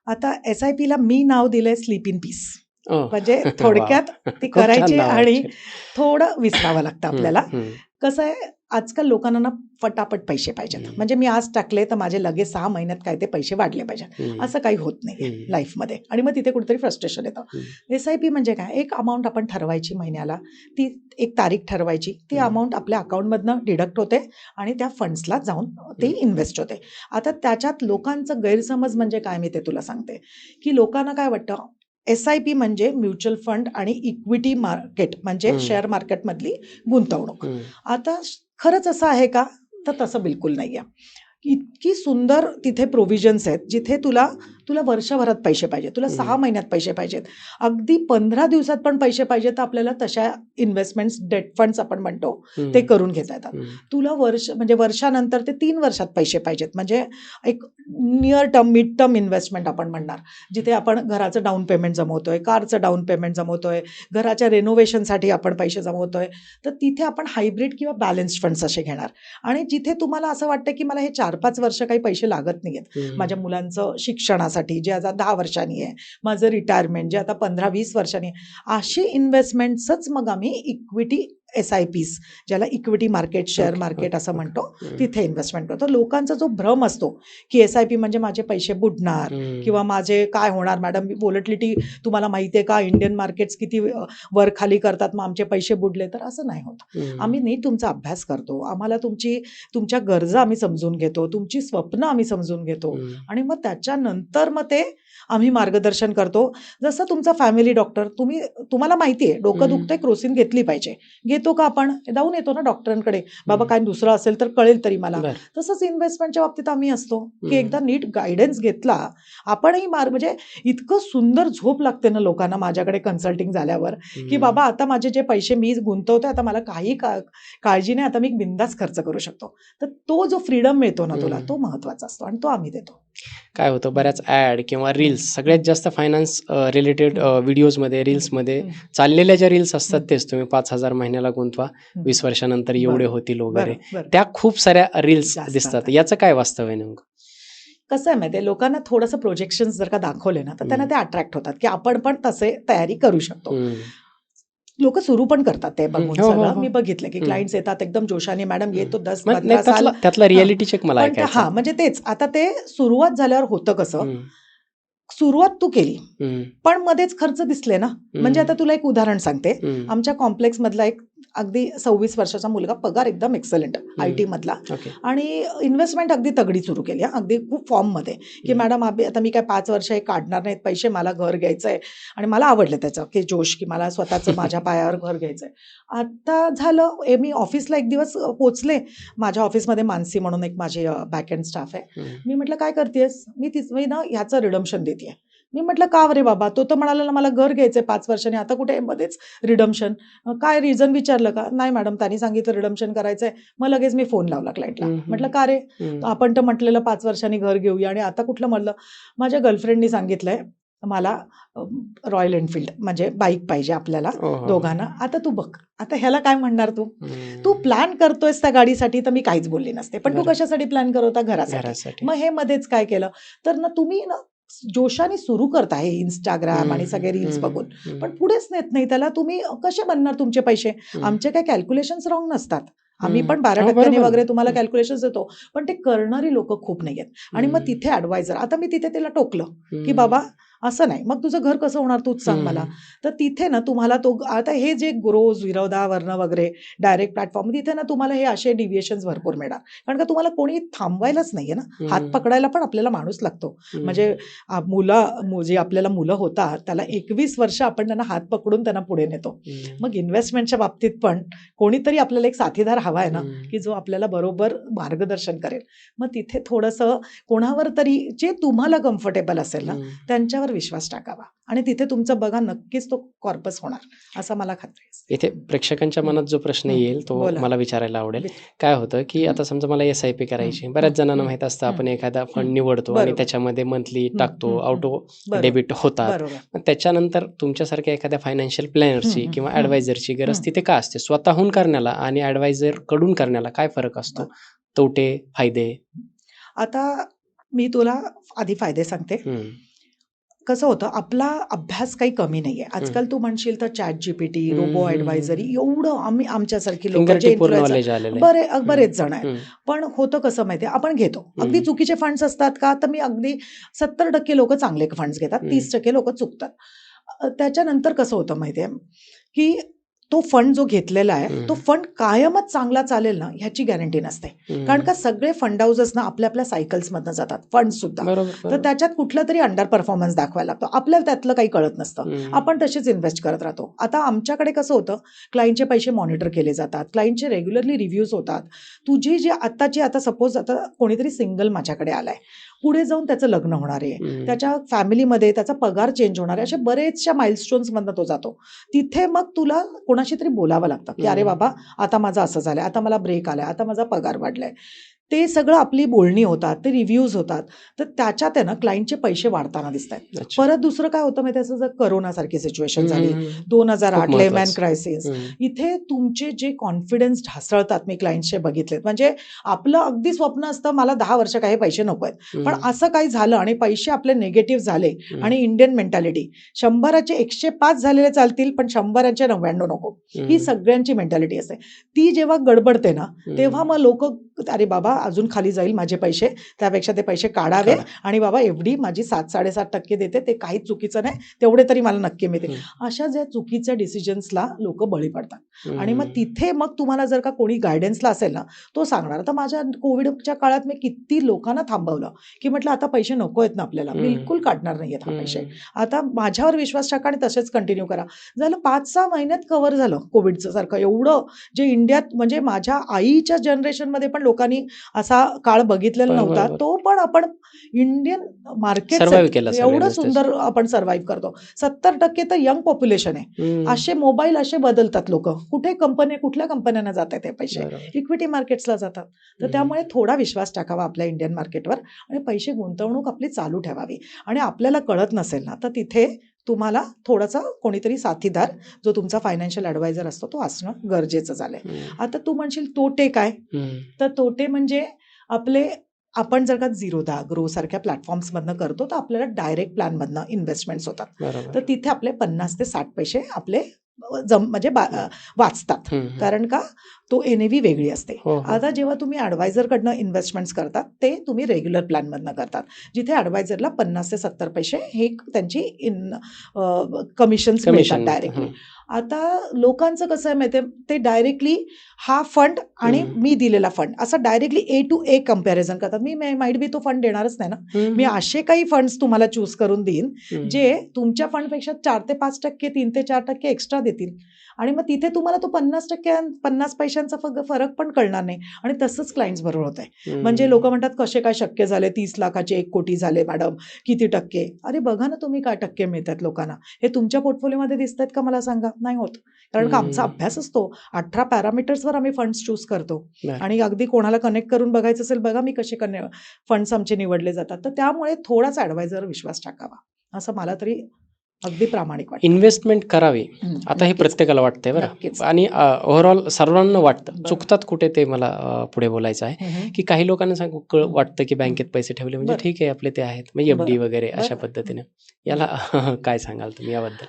[SPEAKER 2] आता SIP ला मी नाव दिलंय स्लीप इन पीस.
[SPEAKER 1] ओह!
[SPEAKER 2] म्हणजे
[SPEAKER 1] वॉव!
[SPEAKER 2] थोडक्यात ती
[SPEAKER 1] खूप छान
[SPEAKER 2] करायची
[SPEAKER 1] नाव आहे
[SPEAKER 2] आणि
[SPEAKER 1] ॲक्चुअली.
[SPEAKER 2] थोडं विसरावं लागतं आपल्याला.
[SPEAKER 1] हं.
[SPEAKER 2] कसं आहे आजकाल लोकांना ना फटाफट पैसे पाहिजेत. म्हणजे मी आज टाकले तर माझे लगेच 6 महिन्यात काय ते पैसे वाढले पाहिजेत. असं काही होत नाहीये लाईफमध्ये आणि मग तिथे कुठेतरी फ्रस्ट्रेशन येतं. SIP म्हणजे काय, एक अमाऊंट आपण ठरवायची महिन्याला, ती एक तारीख ठरवायची, ती अमाऊंट आपल्या अकाउंटमधनं डिडक्ट होते आणि त्या फंड्सला जाऊन ती इन्व्हेस्ट होते. आता त्याच्यात लोकांचं गैरसमज म्हणजे काय मी ते तुला सांगते, की लोकांना काय वाटतं SIP म्हणजे म्युच्युअल फंड आणि इक्विटी मार्केट म्हणजे शेअर मार्केटमधली गुंतवणूक. आता खरंच असं आहे का? तर तसं बिलकुल नाहीये. इतकी सुंदर तिथे प्रोव्हिजन्स आहेत, जिथे तुला वर्षभरात पैसे पाहिजेत, तुला 6 महिन्यात पैसे पाहिजेत, अगदी 15 दिवसात पण पैसे पाहिजेत, तर आपल्याला तशा इन्व्हेस्टमेंट्स, डेट फंड्स आपण म्हणतो, ते करून घेता येतात. तुला म्हणजे वर्षानंतर ते 3 वर्षात पैसे पाहिजेत, म्हणजे एक near term, mid term investment आपण म्हणणार, जिथे आपण घराचं डाऊन पेमेंट जमवतोय, कारचं डाऊन पेमेंट जमवतोय, घराच्या रेनोव्हेशनसाठी आपण पैसे जमवतोय, तर तिथे आपण हायब्रिड किंवा बॅलन्स्ड फंड्स असे घेणार. आणि जिथे तुम्हाला असं वाटतं की मला हे 4-5 वर्ष काही पैसे लागत नाहीयेत, माझ्या मुलांचं शिक्षणासाठी जे आता 10 वर्षांनी आहे, माझं रिटायरमेंट जे आता 15-20 वर्षांनी आहे, अशी इन्व्हेस्टमेंट्सच मग आम्ही इक्विटी SIPs ज्याला इक्विटी मार्केट, शेअर मार्केट असं म्हणतो, तिथे इन्व्हेस्टमेंट करतो. लोकांचा जो भ्रम असतो की SIP म्हणजे माझे पैसे बुडणार किंवा माझे काय होणार मॅडम, व्होलॅटिलिटी तुम्हाला माहिती आहे का, इंडियन मार्केट्स किती वर खाली करतात, मग आमचे पैसे बुडले, तर असं नाही होत. आम्ही नीट तुमचा अभ्यास करतो, आम्हाला तुमच्या गरजा आम्ही समजून घेतो, तुमची स्वप्न आम्ही समजून घेतो आणि मग त्याच्यानंतर मग ते आम्ही मार्गदर्शन करतो. जसं तुमचा फॅमिली डॉक्टर, तुम्हाला माहिती आहे डोकं दुखतंय, क्रोसिन घेतली पाहिजे, घेतो का आपण, जाऊन येतो ना डॉक्टरांकडे, बाबा काय दुसरं असेल तर कळेल तरी मला. तसंच इन्व्हेस्टमेंटच्या बाबतीत आम्ही असतो की एकदा नीट गायडन्स घेतला आपणही म्हणजे इतकं सुंदर झोप लागते ना लोकांना माझ्याकडे कन्सल्टिंग झाल्यावर, की बाबा आता माझे जे पैसे मी गुंतवते, आता मला काही काळजी नाही, आता मी बिंदास खर्च करू शकतो. तर तो जो फ्रीडम मिळतो ना तुला, तो महत्वाचा असतो आणि तो आम्ही देतो.
[SPEAKER 1] काय होतं, बऱ्याच ॲड किंवा रील्स, सगळ्यात जास्त फायनान्स रिलेटेड व्हिडिओजमध्ये, रील्समध्ये चाललेल्या ज्या रील्स असतात तेच, तुम्ही 5,000 महिन्याला गुंतवा, 20 वर्षानंतर एवढे होतील वगैरे, त्या खूप साऱ्या रील्स दिसतात. याचं काय वास्तव आहे नेमकं?
[SPEAKER 2] कसं आहे माहिती आहे, लोकांना थोडंसं प्रोजेक्शन जर का दाखवले ना, तर त्यांना ते अट्रॅक्ट होतात की आपण पण तसे तयारी करू शकतो. लोक सुरू पण करतात ते बघून सगळं. मी बघितलं की क्लायंट्स येतात एकदम जोशाने, मॅडम येतो 10-15 साल.
[SPEAKER 1] त्यातला रियालिटी चेक मला
[SPEAKER 2] पण
[SPEAKER 1] ऐकायचं.
[SPEAKER 2] हा म्हणजे तेच, आता ते सुरुवात झाल्यावर होतं कसं, सुरुवात तू केली पण मध्येच खर्च दिसले ना. म्हणजे आता तुला एक उदाहरण सांगते, आमच्या कॉम्प्लेक्स मधला एक अगदी 26 वर्षाचा मुलगा, पगार एकदम एक्सलंट, IT मधला, आणि इन्व्हेस्टमेंट अगदी तगडी सुरू केली, अगदी खूप फॉर्म मध्ये, की मॅडम आता मी काय 5 वर्ष हे काढणार नाहीत पैसे, मला घर घ्यायचंय. आणि मला आवडलं त्याचं की जोश, की मला स्वतःचं माझ्या पायावर घर घ्यायचंय. आता झालं, मी ऑफिसला एक दिवस पोचले, माझ्या ऑफिसमध्ये मानसी म्हणून एक माझी बॅक एंड स्टाफ आहे. मी म्हटलं काय करतेस, मी ना ह्याचं रिडम्शन देते. मी म्हटलं का रे बाबा, तो तर म्हणाला ना मला घर घ्यायचंय 5 वर्षांनी, आता कुठे मध्येच रिडम्शन, काय रिझन विचारलं का, नाही मॅडम त्यांनी सांगितलं रिडम्शन करायचंय. मग लगेच मी फोन लावला क्लायंटला, म्हटलं का रे, आपण तर म्हटलेलं 5 वर्षांनी घर घेऊया आणि आता कुठलं म्हणलं. माझ्या गर्लफ्रेंडनी सांगितलंय मला रॉयल एनफिल्ड म्हणजे बाईक पाहिजे आपल्याला दोघांना. आता तू बघ, आता ह्याला काय म्हणणार, तू प्लॅन करतोयस त्या गाडीसाठी, तर मी काहीच बोलली नसते, पण तू कशासाठी प्लॅन करत होता, घरासाठी. मग हे मध्येच काय केलं तर ना, तुम्ही ना जोशाने सुरू करता हे इंस्टाग्राम आणि सगळे रील्स बघून, पण पुढेच नेत नाही त्याला. तुम्ही कसे बनणार तुमचे पैसे. आमचे काय कॅल्क्युलेशन्स रॉंग नसतात, आम्ही पण 12% वगैरे तुम्हाला कॅल्क्युलेशन देतो, पण ते करणारी लोक खूप नाही आहेत. आणि मग तिथे ऍडवायझर, आता मी तिथे त्याला टोकलं की बाबा असं नाही, मग तुझं घर कसं होणार तूच सांग मला. तर तिथे ना तुम्हाला तो आता हे जे ग्रोज, विरोधा, वर्ण वगैरे डायरेक्ट प्लॅटफॉर्म, तिथे ना तुम्हाला हे असे डिव्हिएशन्स भरपूर मिळणार, कारण का तुम्हाला कोणी थांबवायलाच नाहीये ना. हात पकडायला पण आपल्याला माणूस लागतो. म्हणजे जे आपल्याला मुलं होतात त्याला 21 वर्ष आपण त्यांना हात पकडून त्यांना पुढे नेतो. मग इन्व्हेस्टमेंटच्या बाबतीत पण कोणीतरी आपल्याला एक साथीदार हवा आहे ना, की जो आपल्याला बरोबर मार्गदर्शन करेल. मग तिथे थोडंसं कोणावर तरी जे तुम्हाला कम्फर्टेबल असेल ना, त्यांच्यावर विश्वास टाकावा आणि तिथे तुमचं बघा नक्कीच तो कॉर्पस होणार असं मला खात्री आहे.
[SPEAKER 1] इथे प्रेक्षकांच्या
[SPEAKER 2] हं,
[SPEAKER 1] मनात जो प्रश्न
[SPEAKER 2] हं.
[SPEAKER 1] येईल तो
[SPEAKER 2] बोला.
[SPEAKER 1] मला विचारायला आवडेल.
[SPEAKER 2] विच-
[SPEAKER 1] काय होतं की
[SPEAKER 2] हं,
[SPEAKER 1] आता समजा मला SIP
[SPEAKER 2] हं,
[SPEAKER 1] करायची.
[SPEAKER 2] हं,
[SPEAKER 1] बऱ्याच जणांना
[SPEAKER 2] हं,
[SPEAKER 1] माहीत असतं
[SPEAKER 2] हं,
[SPEAKER 1] आपण एखादा
[SPEAKER 2] हं.
[SPEAKER 1] फंड निवडतो आणि
[SPEAKER 2] बरोबर.
[SPEAKER 1] त्याच्यामध्ये मंथली
[SPEAKER 2] हं,
[SPEAKER 1] टाकतो,
[SPEAKER 2] हं, हं.
[SPEAKER 1] ऑटो
[SPEAKER 2] बरोबर.
[SPEAKER 1] डेबिट होतात.
[SPEAKER 2] बरोबर.
[SPEAKER 1] मग त्याच्यानंतर तुमच्यासारख्या एखाद्या फायनान्शियल
[SPEAKER 2] हं,
[SPEAKER 1] प्लॅनरची
[SPEAKER 2] हं,
[SPEAKER 1] किंवा
[SPEAKER 2] हं,
[SPEAKER 1] ॲडवायझरची गरज
[SPEAKER 2] हं.
[SPEAKER 1] तिथे का असते? स्वतःहून करण्याला आणि ॲडवायझरकडून करण्याला काय फरक असतो? तोटे, फायदे?
[SPEAKER 2] आता मी तुला आधी फायदे सांगते.
[SPEAKER 1] हं,
[SPEAKER 2] कसं होतं आपला अभ्यास काही कमी नाहीये.
[SPEAKER 1] हं.
[SPEAKER 2] आजकाल तू म्हणशील तर ChatGPT,
[SPEAKER 1] हं,
[SPEAKER 2] रोबो
[SPEAKER 1] हं, हं,
[SPEAKER 2] ॲडवायझरी
[SPEAKER 1] हं.
[SPEAKER 2] एवढं आमच्यासारखी लोकं
[SPEAKER 1] फिंगर
[SPEAKER 2] जे
[SPEAKER 1] टिपवर
[SPEAKER 2] इन्फ्लुएन्सर
[SPEAKER 1] नॉलेज आलेलं आहे.
[SPEAKER 2] बरेच जण आहेत.
[SPEAKER 1] हं,
[SPEAKER 2] पण होतं कसं माहितीये आपण घेतो. अगदी
[SPEAKER 1] हं,
[SPEAKER 2] चुकीचे फंड्स असतात का? तर मी अगदी 70% लोकं चांगले फंड्स घेतात.
[SPEAKER 1] हं,
[SPEAKER 2] 30% लोकं चुकतात. त्याच्यानंतर कसं होतं माहितीये, की तो फंड जो घेतलेला आहे, तो
[SPEAKER 1] हं,
[SPEAKER 2] फंड कायमच चांगला चालेल ना, ह्याची गॅरंटी नसते. कारण
[SPEAKER 1] हं.
[SPEAKER 2] का सगळे फंड हाऊसेस ना आपल्या सायकल्समधनं जातात, फंड्ससुद्धा.
[SPEAKER 1] बरोबर,
[SPEAKER 2] तर
[SPEAKER 1] बरोबर.
[SPEAKER 2] त्याच्यात कुठला तरी अंडर परफॉर्मन्स दाखवायला लागतो. आपल्याला त्यातलं काही कळत नसतं.
[SPEAKER 1] हं,
[SPEAKER 2] आपण तसेच इन्व्हेस्ट करत राहतो. आता आमच्याकडे कसं होतं, क्लायंटचे पैसे मॉनिटर केले जातात. क्लायंटचे रेग्युलरली रिव्ह्यूज होतात. तुझी जी आता सपोज आता कोणीतरी सिंगल माझ्याकडे आलाय. पुढे जाऊन त्याचं लग्न होणार आहे.
[SPEAKER 1] हं,
[SPEAKER 2] त्याच्या फॅमिलीमध्ये त्याचा पगार चेंज होणार आहे. अशा बरेचशा माइलस्टोन्समधनं तो जातो. तिथे मग तुला कोणाशी तरी बोलावं लागतं, की "अरे
[SPEAKER 1] हं.
[SPEAKER 2] बाबा, आता माझं असं झालंय, आता मला ब्रेक आलाय, आता माझा पगार वाढलाय." ते सगळं आपली बोलणी होतात, ते रिव्ह्यूज होतात. तर त्याच्यात आहे ना क्लायंटचे पैसे वाढताना दिसतायत.
[SPEAKER 1] अच्छा.
[SPEAKER 2] परत दुसरं काय होतं माहिती आहे, असं जर कोरोनासारखी सिच्युएशन
[SPEAKER 1] हं,
[SPEAKER 2] झाली,
[SPEAKER 1] हं, हं.
[SPEAKER 2] 2008
[SPEAKER 1] खूप
[SPEAKER 2] लेमॅन
[SPEAKER 1] महत्वाचं.
[SPEAKER 2] क्रायसिस.
[SPEAKER 1] हं,
[SPEAKER 2] इथे तुमचे जे कॉन्फिडन्स ढासळतात मी क्लायंट्सचे बघितलेत. म्हणजे आपलं अगदी स्वप्न असतं मला 10 वर्ष काही पैसे नको आहेत. पण
[SPEAKER 1] हं,
[SPEAKER 2] असं काही झालं आणि पैसे आपले निगेटिव्ह झाले
[SPEAKER 1] हं,
[SPEAKER 2] आणि इंडियन मेंटॅलिटी 100चे 105 झालेले चालतील, पण 100चे 99 नको. ही
[SPEAKER 1] हं,
[SPEAKER 2] सगळ्यांची मेंटॅलिटी असते. ती जेव्हा गडबडते ना, तेव्हा
[SPEAKER 1] हं.
[SPEAKER 2] मग लोकं अरे बाबा अजून खाली जाईल माझे पैसे, त्यापेक्षा ते पैसे काढावे
[SPEAKER 1] काढा.
[SPEAKER 2] आणि बाबा एवढी माझी 7-7.5% देते, ते काहीच चुकीचं नाही, तेवढे तरी मला नक्की मिळतील.
[SPEAKER 1] हं,
[SPEAKER 2] अशा ज्या चुकीच्या डिसिजन्सला लोकं बळी पडतात. आणि मग
[SPEAKER 1] हं,
[SPEAKER 2] तिथे मग तुम्हाला जर का कोणी गाईडन्सला असेल ना, तो सांगणार. आता माझ्या कोविडच्या काळात मी किती लोकांना थांबवलं, की म्हटलं आता पैसे नको आहेत ना आपल्याला,
[SPEAKER 1] हं,
[SPEAKER 2] बिलकुल काढणार नाहीयेत हा पैसे.
[SPEAKER 1] हं.
[SPEAKER 2] आता माझ्यावर विश्वास टाका आणि तसेच कंटिन्यू करा. झालं 5-6 महिन्यात कव्हर झालं कोविडचं सारखं. एवढं जे इंडियात म्हणजे माझ्या आईच्या जनरेशनमध्ये पण लोकांनी असा काळ बघितलेला नव्हता.
[SPEAKER 1] बरोबर.
[SPEAKER 2] तो पण आपण इंडियन मार्केट्स
[SPEAKER 1] सर्व्हायव्ह
[SPEAKER 2] आहेत.
[SPEAKER 1] केला
[SPEAKER 2] एवढं
[SPEAKER 1] सगळ्यांनीच त्याच्यात.
[SPEAKER 2] सुंदर आपण सर्व्हाईव्ह करतो. 70% तर यंग पॉप्युलेशन आहे.
[SPEAKER 1] हं,
[SPEAKER 2] असे मोबाईल असे बदलतात लोकं. कुठल्या कंपन्यांना जातात ते पैसे?
[SPEAKER 1] बरोबर.
[SPEAKER 2] इक्विटी मार्केट्सला जातात. तर
[SPEAKER 1] हं,
[SPEAKER 2] त्यामुळे थोडा विश्वास टाकावा आपल्या इंडियन मार्केटवर आणि पैसे गुंतवणूक आपली चालू ठेवावी. आणि आपल्याला कळत नसेल ना, तर तिथे तुम्हाला थोडासा कोणीतरी साथीदार जो तुमचा फायनान्शियल ॲडवायझर असतो तो असणं गरजेचं झालंय.
[SPEAKER 1] हं,
[SPEAKER 2] आता तू म्हणशील तोटे काय?
[SPEAKER 1] हं,
[SPEAKER 2] तर तोटे म्हणजे आपले आपण जर का Zerodha, Groww सारख्या प्लॅटफॉर्म्समधनं करतो, तर आपल्याला डायरेक्ट प्लॅनमधनं इन्व्हेस्टमेंट्स होतात.
[SPEAKER 1] बरोबर.
[SPEAKER 2] तर तिथे आपले 50 ते 60 पैसे आपले म्हणजे
[SPEAKER 1] हं,
[SPEAKER 2] वाचतात.
[SPEAKER 1] हं, हं.
[SPEAKER 2] कारण का तो NAV वेगळी असते.
[SPEAKER 1] हो, हो.
[SPEAKER 2] आता जेव्हा तुम्ही ॲडवायझरकडनं इन्व्हेस्टमेंट्स करतात, ते तुम्ही रेग्युलर प्लॅनमधनं करतात. जिथे ॲडवायझरला 50 ते 70 पैसे हे त्यांची कमिशन्स मिळतात
[SPEAKER 1] कमिशन मिळतं.
[SPEAKER 2] डायरेक्टली.
[SPEAKER 1] हं,
[SPEAKER 2] आता लोकांचं कसं आहे माहिती आहे, ते डायरेक्टली हा फंड आणि
[SPEAKER 1] हं,
[SPEAKER 2] मी दिलेला फंड असं directly A to A comparison करतात. मी माईट बी तो फंड देणारच नाही ना.
[SPEAKER 1] हं,
[SPEAKER 2] मी
[SPEAKER 1] हं,
[SPEAKER 2] असे काही फंड्स तुम्हाला चूज करून देईन,
[SPEAKER 1] हं,
[SPEAKER 2] जे तुमच्या फंडपेक्षा 4 ते 5% 3 ते 4% एक्स्ट्रा देतील. आणि मग तिथे तुम्हाला तो 50% 50 पैशांचा फरक पण कळणार नाही. आणि तसंच क्लायंट्स बरोबर होतंय. म्हणजे
[SPEAKER 1] हं.
[SPEAKER 2] लोकं म्हणतात, "कसे काय शक्य झाले? 30 लाखाचे 1 कोटी झाले मॅडम, किती टक्के?" अरे बघा ना तुम्ही काय टक्के मिळतायत लोकांना. हे तुमच्या पोर्टफोलिओमध्ये दिसतायत का मला सांगा? नाही होत. कारण का आमचा
[SPEAKER 1] हं.
[SPEAKER 2] अभ्यास असतो. 18 पॅरामीटर्सवर आम्ही फंड्स चूज करतो.
[SPEAKER 1] बरं.
[SPEAKER 2] आणि अगदी कोणाला कनेक्ट करून बघायचं असेल, बघा मी कसे फंड्स आमचे निवडले जातात. तर त्यामुळे थोडाच ॲडवायझरवर विश्वास टाकावा, असं मला तरी अगदी प्रामाणिक वाटतं.
[SPEAKER 1] इन्व्हेस्टमेंट करावी. आता हे
[SPEAKER 2] नक्कीच.
[SPEAKER 1] प्रत्येकाला वाटतंय बरं.
[SPEAKER 2] नक्कीच.
[SPEAKER 1] आणि ओव्हरऑल सर्वांना वाटतं.
[SPEAKER 2] बरं.
[SPEAKER 1] चुकतात कुठे ते मला पुढे बोलायचं आहे,
[SPEAKER 2] हं, हं.
[SPEAKER 1] की काही लोकांना
[SPEAKER 2] हं.
[SPEAKER 1] वाटतं की
[SPEAKER 2] हं.
[SPEAKER 1] बँकेत पैसे ठेवले म्हणजे
[SPEAKER 2] बरं.
[SPEAKER 1] ठीक आहे आपले ते आहेत. मग FD
[SPEAKER 2] बरं.
[SPEAKER 1] वगैरे अशा
[SPEAKER 2] बरं.
[SPEAKER 1] पद्धतीने.
[SPEAKER 2] हं.
[SPEAKER 1] याला काय सांगाल तुम्ही याबद्दल?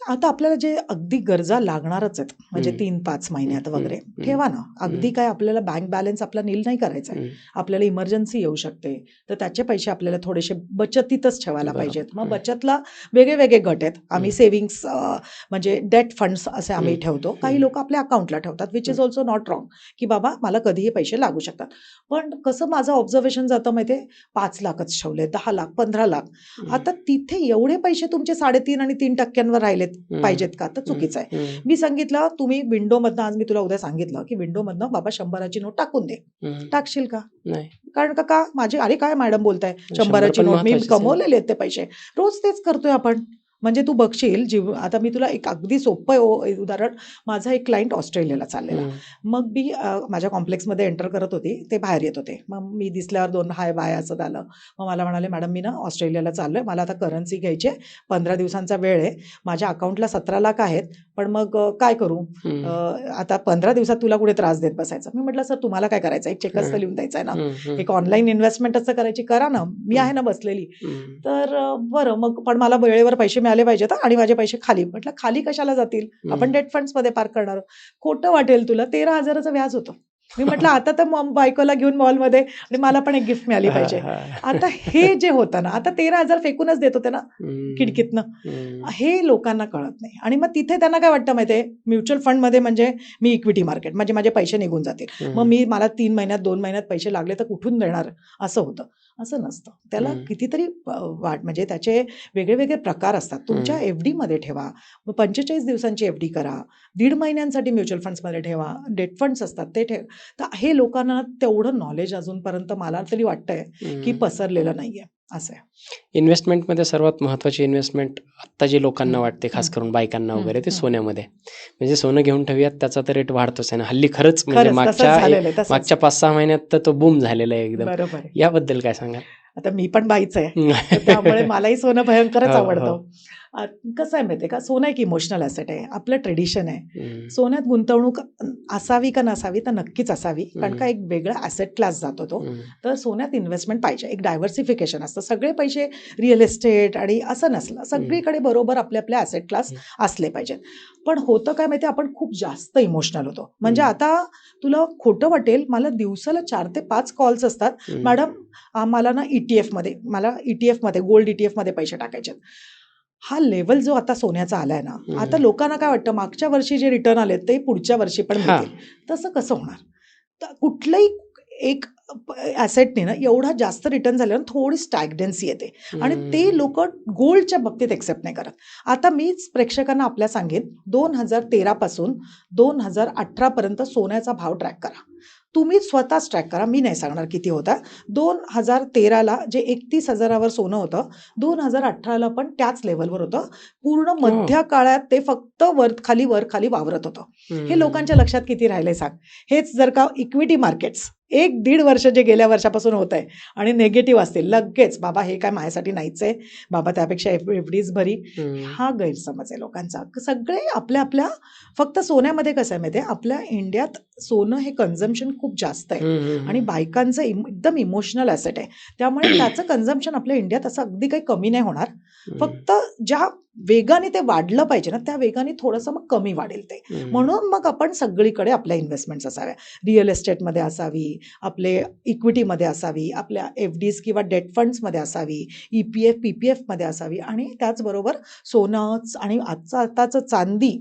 [SPEAKER 2] आता आपल्याला जे अगदी गरजा लागणारच आहेत, म्हणजे
[SPEAKER 1] हं,
[SPEAKER 2] 3-5
[SPEAKER 1] हं,
[SPEAKER 2] महिन्यात
[SPEAKER 1] हं,
[SPEAKER 2] वगैरे
[SPEAKER 1] हं,
[SPEAKER 2] ठेवा ना. अगदी
[SPEAKER 1] हं,
[SPEAKER 2] काय आपल्याला बँक बॅलन्स आपला नील नाही करायचा आहे.
[SPEAKER 1] हं.
[SPEAKER 2] आपल्याला इमर्जन्सी येऊ शकते. तर त्याचे पैसे आपल्याला थोडेसे बचतीतच ठेवायला पाहिजेत.
[SPEAKER 1] बरोबर.
[SPEAKER 2] मग
[SPEAKER 1] हं,
[SPEAKER 2] बचतला वेगळे गट आहेत. आम्ही
[SPEAKER 1] हं,
[SPEAKER 2] सेव्हिंग्स म्हणजे डेट फंड्स असे आम्ही
[SPEAKER 1] हं,
[SPEAKER 2] ठेवतो. काही
[SPEAKER 1] हं,
[SPEAKER 2] लोकं आपल्या अकाउंटला ठेवतात, व्हिच
[SPEAKER 1] हं,
[SPEAKER 2] इज ऑल्सो नॉट रॉंग, की बाबा मला कधीही पैसे लागू शकतात. पण कसं माझं ऑब्झर्वेशन जातं माहिती आहे, 5 लाखच ठेवले, 10 लाख, 15 लाख.
[SPEAKER 1] हं,
[SPEAKER 2] आता तिथे एवढे पैसे तुमचे 3.5 आणि 3% राहिलेत. पाहिजेत का, तर चुकीचं आहे. मी सांगितलं तुम्ही विंडोमधनं, आज मी तुला उद्या सांगितलं की विंडोमधनं बाबा 100ची नोट टाकून दे, टाकशील का?
[SPEAKER 1] नाही.
[SPEAKER 2] कारण का माझे अरे काय मॅडम बोलताय 100ची
[SPEAKER 1] पण
[SPEAKER 2] नोट, मी
[SPEAKER 1] महत्त्वाचीच आहे.
[SPEAKER 2] कमवलेले आहेत ते पैसे, रोज तेच करतोय आपण. म्हणजे तू बघशील आता मी तुला एक अगदी सोपं उदाहरण, माझा एक क्लायंट ऑस्ट्रेलियाला चाललेला. मग मी माझ्या कॉम्प्लेक्समध्ये एंटर करत होती, ते बाहेर येत होते. मग मी दिसल्यावर 2 हाय बाय असं झालं. मग मला म्हणाले मॅडम मी ना ऑस्ट्रेलियाला चाललोय, मला आता करन्सी घ्यायची आहे, 15 दिवसांचा वेळ आहे, माझ्या अकाउंटला 17 लाख आहेत, पण मग काय करू, आता 15 दिवसात तुला कुठे त्रास देत बसायचा. मी म्हटलं सर तुम्हाला काय करायचं, एक चेकच तर लिहून द्यायचा आहे ना, एक ऑनलाईन इन्व्हेस्टमेंट असं करायची, करा ना, मी आहे ना बसलेली. तर बरं मग पण मला वेळेवर पैसे मिळाले पाहिजेत आणि माझे पैसे खाली. म्हटलं खाली कशाला जातील, आपण डेट फंड्समध्ये पार्क करणार. खोटं वाटेल तुला, 13,000चं व्याज होतं. मी म्हटलं आता तर बायकोला घेऊन मॉलमध्ये आणि मला पण एक गिफ्ट मिळाली पाहिजे. आता हे जे होतं ना, आता 13,000 फेकूनच देत होते ना खिडकीतनं, हे लोकांना कळत नाही. आणि मग तिथे त्यांना काय वाटतं माहितीये, म्युच्युअल फंडमध्ये म्हणजे मी इक्विटी मार्केट, म्हणजे माझे पैसे निघून जातील, मग मला 3 महिन्यात 2 महिन्यात पैसे लागले तर कुठून देणार, असं होतं. असं नसतं. त्याला कितीतरी म्हणजे त्याचे वेगळे वेगळे प्रकार असतात. तुमच्या FD मध्ये ठेवा, 45 दिवसांची FD करा, 1.5 महिन्यांसाठी म्युच्युअल फंड्समध्ये ठेवा, डेट फंड्स असतात ते ठेव. तर हे लोकांना तेवढं नॉलेज अजूनपर्यंत मला तरी वाटतंय की पसरलेलं नाहीये. असं आहे.
[SPEAKER 1] इन्व्हेस्टमेंटमध्ये सर्वात महत्त्वाची इन्व्हेस्टमेंट आत्ता जी लोकांना वाटते, खास करून बायकांना वगैरे, ते सोन्यामध्ये. म्हणजे सोनं घेऊन ठेवूयात, त्याचा तर रेट वाढतोच आहे ना हल्ली. खरंच म्हणजे मागच्या 5-6 महिन्यात तर तो बूम झालेला आहे एकदम.
[SPEAKER 2] बरोबर आहे.
[SPEAKER 1] याबद्दल काय सांगाल?
[SPEAKER 2] आता मी पण बाईच आहे, त्यामुळे मलाही सोनं भयंकरच आवडतं. कसं आहे माहितीये का, सोनं एक इमोशनल ॲसेट आहे, आपलं ट्रेडिशन आहे. सोन्यात गुंतवणूक असावी का नसावी, तर नक्कीच असावी, कारण का एक वेगळा ॲसेट क्लास जातो तो. तर सोन्यात इन्व्हेस्टमेंट पाहिजे, एक डायव्हर्सिफिकेशन असतं. सगळे पैसे रिअल एस्टेट आणि असं नसलं, सगळीकडे बरोबर आपले आपले ॲसेट क्लास असले पाहिजेत. पण होतं काय माहिती, आपण खूप जास्त इमोशनल होतो. म्हणजे आता तुला खोटं वाटेल, मला दिवसाला 4 ते 5 कॉल्स असतात, मॅडम मला ना ETF मध्ये गोल्ड ETF मध्ये पैसे टाकायचे. हा लेवल जो आता सोन्याचा आलाय ना, आता लोकांना काय वाटतं, मागच्या वर्षी जे रिटर्न आले ते पुढच्या वर्षी पण मिळतील. तसं कसं होणार? तर कुठलंही एक ॲसेटने ना एवढा जास्त रिटर्न झाल्यावर थोडी स्टॅग्नन्सी येते आणि ते लोक गोल्डच्या बाबतीत एक्सेप्ट नाही करत. आता मीच प्रेक्षकांना आपल्या सांगेन, 2013 पासून 2018 पर्यंत सोन्याचा भाव ट्रॅक करा. तुम्ही स्वतःच ट्रॅक करा, मी नाही सांगणार किती होता. 2013ला जे 31,000वर सोनं होतं, 2018ला पण त्याच लेवलवर होतं. पूर्ण मध्य काळात ते फक्त वर खाली वावरत होतं. हे लोकांच्या लक्षात किती राहिले सांग. हेच जर का इक्विटी मार्केट्स 1-1.5 वर्ष जे गेल्या वर्षापासून होत आहे आणि निगेटिव्ह असतील, लगेच बाबा हे काय माझ्यासाठी नाहीच आहे, बाबा त्यापेक्षा FDच भरी, हा गैरसमज आहे लोकांचा. सगळे आपल्या फक्त सोन्यामध्ये कसं आहे माहिती आहे, आपल्या इंडियात सोनं हे कन्झम्पशन खूप जास्त आहे आणि बायकांचं एकदम इमोशनल ॲसेट आहे. त्यामुळे त्याचं कन्झम्पशन आपल्या इंडियात असं अगदी काही कमी नाही होणार. फक्त ज्या वेगाने ते वाढलं पाहिजे ना, त्या वेगाने थोडंसं मग कमी वाढेल ते. म्हणून मग आपण सगळीकडे आपल्या इन्व्हेस्टमेंट्स असाव्या. रिअल एस्टेटमध्ये असावी, आपले इक्विटीमध्ये असावी, आपल्या FDs किंवा डेट फंड्समध्ये असावी, EPF PPF मध्ये असावी आणि त्याचबरोबर सोनंच. आणि आताचं चांदी,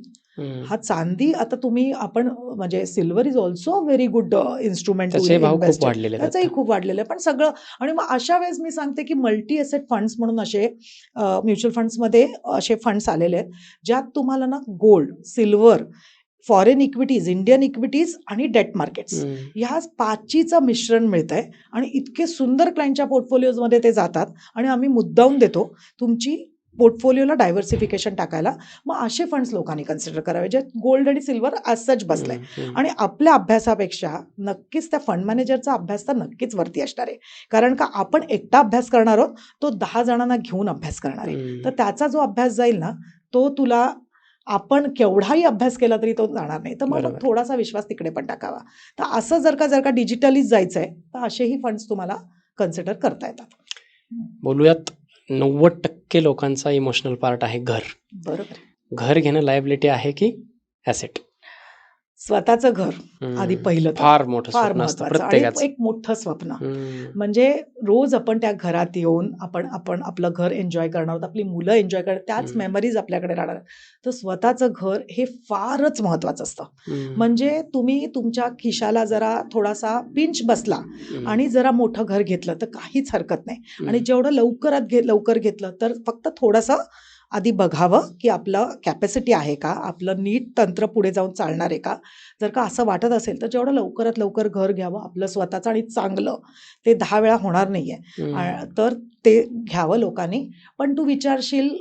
[SPEAKER 2] हा चांदी आता आपण म्हणजे silver is also very good instrument, त्याचाही खूप वाढलेलं आहे. पण सगळं, आणि मग अशा वेळेस मी सांगते की मल्टी एसेट फंड्स म्हणून असे म्युच्युअल फंड्समध्ये असे फंड्स आलेले आहेत, ज्यात तुम्हाला ना gold, silver, foreign equities, Indian equities आणि डेट मार्केट्स, ह्या 5चं मिश्रण मिळतंय आणि इतके सुंदर क्लायंटच्या पोर्टफोलिओजमध्ये ते जातात आणि आम्ही मुद्दाम देतो तुमची पोर्टफोलिओला डायव्हर्सिफिकेशन टाकायला. मग असे फंड्स लोकांनी कन्सिडर करावे, जे गोल्ड आणि सिल्वर ॲज सच बसलाय. आणि आपल्या अभ्यासापेक्षा नक्कीच त्या फंड मॅनेजरचा अभ्यास तर नक्कीच वरती असणार आहे, कारण का आपण एकटा अभ्यास करणार आहोत, तो 10 जणांना घेऊन अभ्यास करणार आहे. तर त्याचा जो अभ्यास जाईल ना, तो तुला आपण केवढाही अभ्यास केला तरी तो जाणार नाही. तर मग थोडासा विश्वास तिकडे पण टाकावा. तर असं जर का डिजिटलीच जायचं आहे, तर असेही फंड्स तुम्हाला कन्सिडर करता येतात.
[SPEAKER 1] बोलूयात, 90% लोकांचा इमोशनल पार्ट आहे घर.
[SPEAKER 2] बरोबर.
[SPEAKER 1] घर घेणं लायबिलिटी आहे की ॲसेट?
[SPEAKER 2] स्वतःचं घर आधी पहिलं
[SPEAKER 1] फार मोठं
[SPEAKER 2] महत्वाचं, एक मोठं स्वप्न. म्हणजे रोज आपण त्या घरात येऊन आपण आपलं घर एन्जॉय करणार आहोत, आपली मुलं एन्जॉय करणार, त्याच मेमरीज आपल्याकडे राहणार. तर स्वतःचं घर हे फारच महत्वाचं असतं. म्हणजे तुम्ही तुमच्या खिशाला जरा थोडासा पिंच बसला आणि जरा मोठं घर घेतलं तर काहीच हरकत नाही. आणि जेवढं लवकर घेतलं तर फक्त थोडंसं आधी बघावं की आपलं कॅपॅसिटी आहे का, आपलं नीट तंत्र पुढे जाऊन चालणार आहे का. जर का असं वाटत असेल तर जेवढं लवकरात लवकर घर घ्यावं आपलं स्वतःचं आणि चांगलं, ते 10 वेळा होणार नाहीये. तर ते घ्यावं लोकांनी. पण तू विचारशील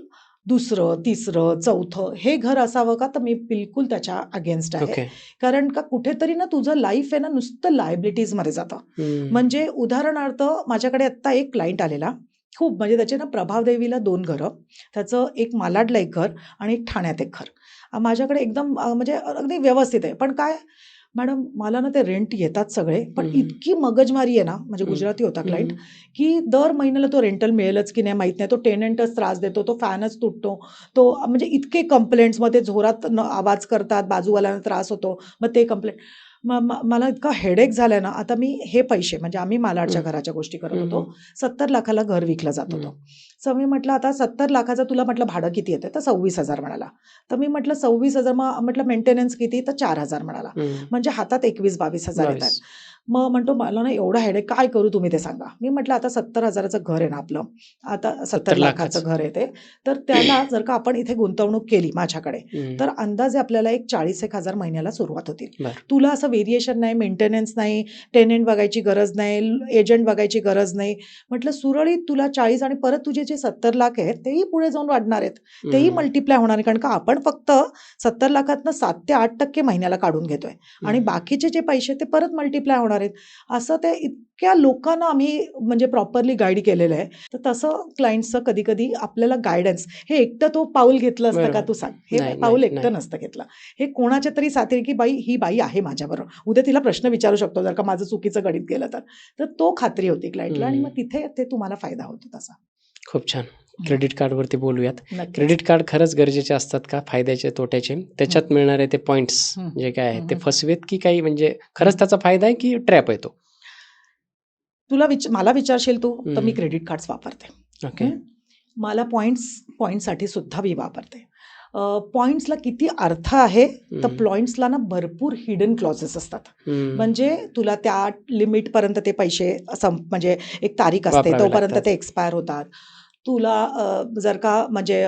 [SPEAKER 2] दुसरं, तिसरं, चौथं हे घर असावं का, तर मी बिलकुल त्याच्या अगेन्स्ट आहे.
[SPEAKER 1] ओके.
[SPEAKER 2] कारण का कुठेतरी ना तुझं लाईफ आहे ना नुसतं लायबिलिटीजमध्ये जातं. म्हणजे उदाहरणार्थ माझ्याकडे आत्ता एक क्लायंट आलेला, खूप म्हणजे त्याचे ना प्रभावदेवीला 2 घरं, त्याचं एक मालाडला एक घर आणि एक ठाण्यात एक घर. माझ्याकडे एकदम म्हणजे अगदी व्यवस्थित आहे. पण काय मॅडम मला ना ते रेंट येतात सगळे, पण इतकी मगजमारी आहे ना, म्हणजे गुजराती होता क्लायंट, की दर महिन्याला तो रेंटल मिळेलच की नाही माहीत नाही. तो टेनंटच त्रास देतो, तो फॅनच तुटतो, तो म्हणजे इतके कंप्लेंट्स, मग ते जोरात आवाज करतात, बाजूवाल्यांना त्रास होतो, मग ते कंप्लेंट. मला इतका हेडेक झालाय ना. आता मी हे पैसे म्हणजे आम्ही मालाडच्या घराच्या गोष्टी करत होतो. 70 लाखाला घर विकलं जात होतं. तर मी म्हटलं आता 70 लाखाचं तुला म्हटलं भाडं किती येतं, तर 26,000 म्हणाला. तर मी म्हटलं 26,000 मग म्हटलं मेंटेनन्स किती, तर 4,000 म्हणाला. म्हणजे हातात 21-22,000 येतात. मग म्हणतो मला ना एवढा हेडेक, काय करू तुम्ही ते सांगा. मी म्हटलं आता 70,000चं घर आहे ना आपलं, आता 70 लाखाचं घर आहे ते, तर त्याला जर का आपण इथे गुंतवणूक केली माझ्याकडे, तर अंदाजे आपल्याला एक 40,000 महिन्याला सुरुवात होतील. तुला असं व्हेरिएशन नाही, मेंटेनन्स नाही, टेनेंट बघायची गरज नाही, एजंट बघायची गरज नाही. म्हटलं सुरळीत तुला 40 आणि परत तुझे जे 70 लाख आहेत तेही पुढे जाऊन वाढणार आहेत, तेही मल्टिप्लाय होणार आहे. कारण का आपण फक्त 70 लाखातनं 7 ते 8% महिन्याला काढून घेतोय आणि बाकीचे जे पैसे ते परत मल्टिप्लाय होणार आहेत. असं ते इतक्या लोकांना आम्ही म्हणजे प्रॉपरली गाईड केलेलं आहे. तर तसं क्लायंट्सचं कधी कधी आपल्याला गायडन्स, हे एकटं तो पाऊल घेतलं असतं का, तू सांग. हे पाऊल एकटं नसतं घेतलं, हे कोणाच्या तरी साथी, की बाई ही बाई आहे माझ्याबरोबर, उद्या तिला प्रश्न विचारू शकतो जर का माझं चुकीचं गणित गेलं तर तो खात्री होती क्लायंटला. आणि मग तिथे ते तुम्हाला फायदा होतो तसा.
[SPEAKER 1] खूप छान. क्रेडिट कार्डवरती बोलूयात. क्रेडिट कार्ड खरंच गरजेचे असतात का, फायद्याचे तोट्याचे, त्याच्यात मिळणारे ते पॉइंट्स जे काय आहे ते फसवेत की काही, म्हणजे खरंच त्याचा फायदा आहे की ट्रॅप आहे तो?
[SPEAKER 2] तुला मला विचारशील तू, तर मी क्रेडिट कार्ड्स वापरते.
[SPEAKER 1] ओके.
[SPEAKER 2] मला पॉईंट्ससाठी सुद्धा मी वापरते. पॉईंट्सला किती अर्थ आहे, तर पॉईंट्सला ना भरपूर हिडन क्लॉजेस असतात. म्हणजे तुला त्या लिमिटपर्यंत ते पैसे म्हणजे एक तारीख असते, तोपर्यंत ते एक्सपायर होतात. तुला जर का म्हणजे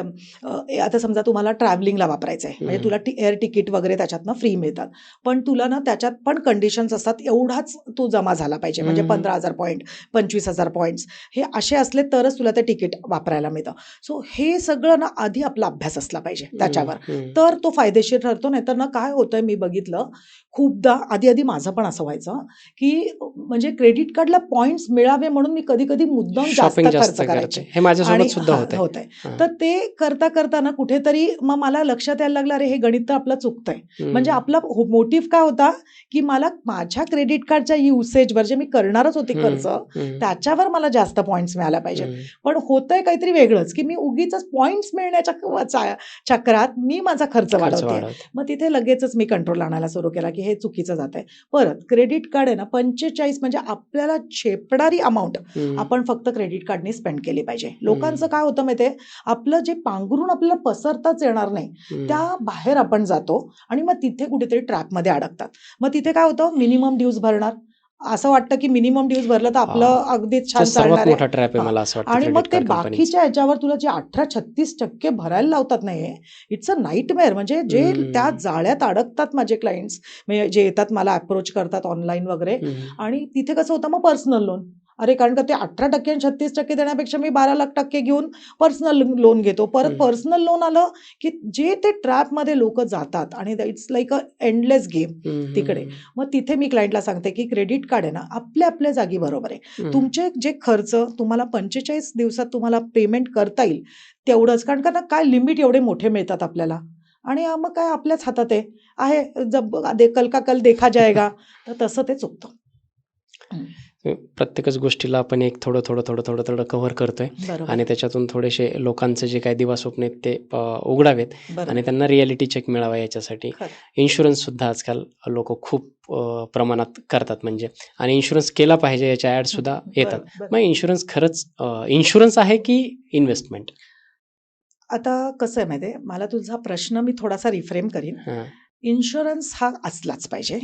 [SPEAKER 2] आता समजा तुम्हाला ट्रॅव्हलिंगला वापरायचं आहे, म्हणजे तुला एअर तिकीट वगैरे त्याच्यातनं फ्री मिळतात, पण तुला ना त्याच्यात पण कंडिशन्स असतात, एवढाच तो जमा झाला पाहिजे, म्हणजे 15,000 पॉईंट, 25,000 पॉईंट्स, हे असे असले तरच तुला ते तिकीट वापरायला मिळतं. सो हे सगळं ना आधी आपला अभ्यास असला पाहिजे त्याच्यावर, तर तो फायदेशीर ठरतो. नाही तर ना काय होतंय, मी बघितलं खूपदा, आधी माझं पण असं व्हायचं की म्हणजे क्रेडिट कार्डला पॉईंट्स मिळावे म्हणून मी कधी कधी मुद्दाम जास्त खर्च करायचे.
[SPEAKER 1] हे माझ्यासोबत सुद्धा
[SPEAKER 2] होतंय. तर ते करता करताना कुठेतरी मग मला लक्षात यायला लागलं, अरे हे गणित तर आपलं चुकतंय. म्हणजे आपला मोटिव्ह काय होता, की मला माझ्या क्रेडिट कार्डच्या युसेजवर जे मी करणारच होते खर्च, त्याच्यावर मला जास्त पॉईंट्स मिळायला पाहिजे. पण होतंय काहीतरी वेगळंच, की मी उगीच पॉईंट्स मिळण्याच्या चक्रात मी माझा खर्च वाढवते. मग तिथे लगेचच मी कंट्रोल आणायला सुरू केला, की हे चुकीचं जात आहे. परत क्रेडिट कार्ड आहे ना 45, म्हणजे आपल्याला झेपणारी अमाऊंट आपण फक्त क्रेडिट कार्डने स्पेंड केली पाहिजे. लोकांचं काय होतं माहितीये, आपलं जे पांघरून आपल्याला पसरताच येणार नाही, त्या बाहेर आपण जातो आणि मग तिथे कुठेतरी ट्रॅपमध्ये अडकतात. मग तिथे काय होतं, मिनिमम ड्यूज भरणार, असं वाटतं की मिनिमम ड्यूज भरलं तर आपलं अगदीच छान चालणार आहे. आणि मग ते बाकीच्या ह्याच्यावर तुला जे 18-36% भरायला लावतात नाही, इट्स अ नाईटमेअर. म्हणजे जे त्या जाळ्यात अडकतात माझे क्लायंट्स, जे येतात मला अप्रोच करतात ऑनलाईन वगैरे, आणि तिथे कसं होतं मग पर्सनल लोन. अरे कारण का ते 18% आणि 36% देण्यापेक्षा मी 12 लाख टक्के घेऊन पर्सनल लोन घेतो. परत पर्सनल लोन आलं की जे ते ट्रॅपमध्ये लोक जातात आणि it's like a endless game तिकडे. मग तिथे मी क्लायंटला सांगते की क्रेडिट कार्ड आहे ना आपल्या जागी बरोबर आहे. तुमचे जे खर्च तुम्हाला 45 दिवसात तुम्हाला पेमेंट करता येईल तेवढंच, कारण का ना काय लिमिट एवढे मोठे मिळतात आपल्याला, आणि मग काय आपल्याच हातात आहे, जब कल का कल देखा जाएगा. तर तसं ते चुकतं.
[SPEAKER 1] प्रत्येकच गोष्टीला आपण एक थोडं कव्हर करतोय आणि त्याच्यातून थोडेसे लोकांचे जे काही दिवास्वप्न आहेत ते उघडावेत आणि त्यांना रियालिटी चेक मिळावा याच्यासाठी. इन्शुरन्स सुद्धा आजकाल लोक खूप प्रमाणात करतात, म्हणजे, आणि इन्शुरन्स केला पाहिजे याच्या ऍड सुद्धा येतात. मग इन्शुरन्स खरंच इन्शुरन्स आहे की इन्व्हेस्टमेंट?
[SPEAKER 2] आता कसं आहे माहिती आहे, मला तुझा प्रश्न मी थोडासा रिफ्रेम करीन. इन्शुरन्स हा असलाच पाहिजे,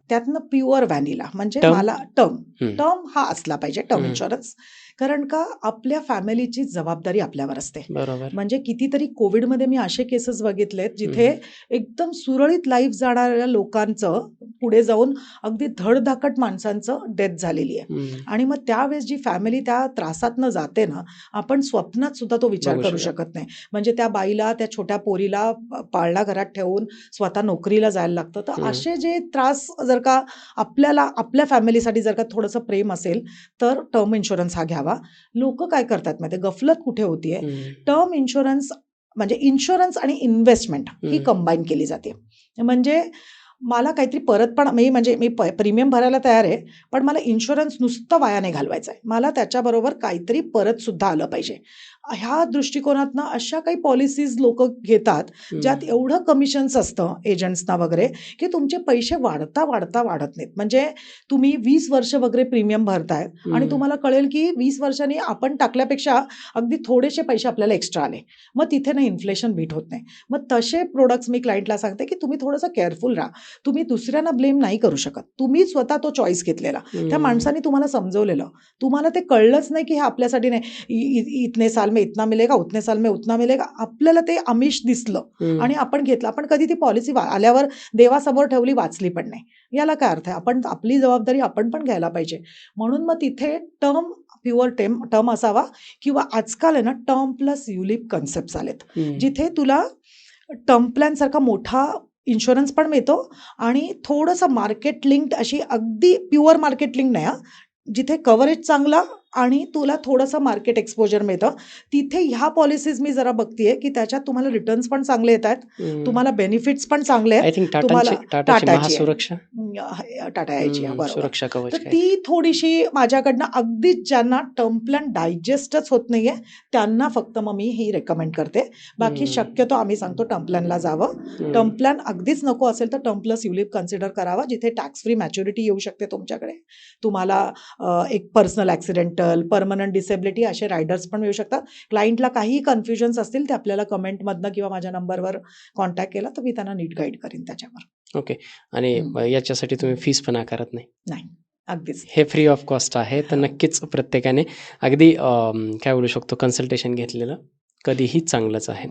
[SPEAKER 2] त्यातनं प्युअर व्हॅनिला, म्हणजे मला टर्म हा असला पाहिजे, टर्म इन्शुरन्स. कारण का आपल्या फॅमिलीची जबाबदारी आपल्यावर असते.
[SPEAKER 1] बरोबर.
[SPEAKER 2] म्हणजे कितीतरी कोविडमध्ये मी असे केसेस बघितलेत जिथे
[SPEAKER 1] हं.
[SPEAKER 2] एकदम सुरळीत लाईफ जाणाऱ्या लोकांचं पुढे जाऊन अगदी धडधाकट माणसांचं डेथ झालेली आहे.
[SPEAKER 1] हं.
[SPEAKER 2] आणि मग त्यावेळेस जी फॅमिली त्या त्रासातनं जाते ना, आपण स्वप्नात सुद्धा तो विचार
[SPEAKER 1] बघू
[SPEAKER 2] करू
[SPEAKER 1] शकत.
[SPEAKER 2] शकत नाही. म्हणजे त्या बाईला, त्या छोट्या पोरीला पाळणा घरात ठेवून स्वतः नोकरीला जायला लागतं. तर
[SPEAKER 1] हं.
[SPEAKER 2] असे जे त्रास जर का आपल्याला आपल्या फॅमिलीसाठी जर का थोडंसं प्रेम असेल, तर टर्म इन्शुरन्स हा घ्यावा. लोकं काय करतात माहिती आहे, गफलत कुठे होतीये,
[SPEAKER 1] हं.
[SPEAKER 2] टर्म इन्शुरन्स म्हणजे इन्शुरन्स आणि इन्व्हेस्टमेंट ही
[SPEAKER 1] हं.
[SPEAKER 2] कंबाईन केली जाते. म्हणजे मला काहीतरी परत पण मी प्रीमियम भरायला तयार आहे, पण मला इन्शुरन्स नुसतं वाया नाही घालवायचा आहे. मला त्याच्याबरोबर काहीतरी परत सुद्धा आलं पाहिजे. ह्या दृष्टिकोनातनं अशा काही पॉलिसीज लोकं घेतात, ज्यात
[SPEAKER 1] हं.
[SPEAKER 2] एवढं कमिशन्स असतं एजंट्सना वगैरे, की तुमचे पैसे वाढता वाढत नाहीत. म्हणजे तुम्ही 20 वर्ष वगैरे प्रीमियम भरताय आणि
[SPEAKER 1] हं.
[SPEAKER 2] तुम्हाला कळेल की 20 वर्षांनी आपण टाकल्यापेक्षा अगदी थोडेसे पैसे आपल्याला एक्स्ट्रा आले. मग तिथे ना इन्फ्लेशन बीट होत नाही. मग तसे प्रोडक्ट्स मी क्लायंटला सांगते, की तुम्ही थोडंसं केअरफुल राहा. तुम्ही दुसऱ्यांना ब्लेम नाही करू शकत. तुम्ही स्वतः तो चॉईस घेतलेला. त्या
[SPEAKER 1] हं.
[SPEAKER 2] माणसाने तुम्हाला समजवलेलं. तुम्हाला ते कळलंच नाही, की हे आपल्यासाठी नाही. इतने साल में इतना मिलेगा, उतने साल में उतना मिलेगा. आपल्याला ते आमिष दिसलं
[SPEAKER 1] हं.
[SPEAKER 2] आणि आपण घेतलं. आपण कधी ती पॉलिसी आल्यावर देवासमोर ठेवली, वाचली पण नाही. याला काय अर्थ आहे? आपण आपली जबाबदारी आपण पण घ्यायला पाहिजे. म्हणून मग तिथे प्युअर टर्म असावा किंवा आजकाल आहे ना टर्म प्लस युलिप कन्सेप्ट्स आलेत.
[SPEAKER 1] हं.
[SPEAKER 2] जिथे तुला टर्म प्लॅनसारखा मोठा इन्शुरन्स पण मिळतो आणि थोडंसं मार्केट लिंक्ड अशी अगदी प्युअर मार्केट लिंक नाही हां. जिथे कव्हरेज चांगला आणि तुला थोडंसं मार्केट एक्सपोजर मिळतं. तिथे ह्या पॉलिसीज मी जरा बघतीये, की त्याच्यात तुम्हाला रिटर्न्स पण चांगले येतायत.
[SPEAKER 1] हं.
[SPEAKER 2] तुम्हाला बेनिफिट्स पण चांगले
[SPEAKER 1] आय
[SPEAKER 2] आहेत.
[SPEAKER 1] थिंक
[SPEAKER 2] तुम्हाला
[SPEAKER 1] टाटाची
[SPEAKER 2] टाटाची आहे.
[SPEAKER 1] महासुरक्षा.
[SPEAKER 2] टाटा यायची आहे, बरोबर.
[SPEAKER 1] सुरक्षा कवच
[SPEAKER 2] तर
[SPEAKER 1] काय.
[SPEAKER 2] ती थोडीशी माझ्याकडनं अगदीच ज्यांना टर्म प्लॅन डायजेस्टच होत नाहीये, त्यांना फक्त मग मी ही रेकमेंड करते. बाकी शक्यतो आम्ही सांगतो टर्म प्लॅनला जावं. टर्म प्लॅन अगदीच नको असेल तर टर्म प्लस युलिप कन्सिडर करावा, जिथे टॅक्स फ्री मॅच्युरिटी येऊ शकते तुमच्याकडे. तुम्हाला एक पर्सनल ॲक्सिडेंटल, परमनंट डिसेबिलिटी असे रायडर्स पण मिळू शकतात. क्लायंटला काहीही कन्फ्युजन्स असतील ते आपल्याला कमेंटमधनं किंवा माझ्या नंबरवर कॉन्टॅक्ट केला तर मी त्यांना नीट गाईड करीन त्याच्यावर.
[SPEAKER 1] ओके. आणि याच्यासाठी तुम्ही फीस पण आकारत नाही.
[SPEAKER 2] नाही, अगदीच.
[SPEAKER 1] हे फ्री ऑफ कॉस्ट आहे. तर नक्कीच प्रत्येकाने अगदी काय बोलू शकतो, कन्सल्टेशन घेतलेलं कधीही चांगलंच आहे.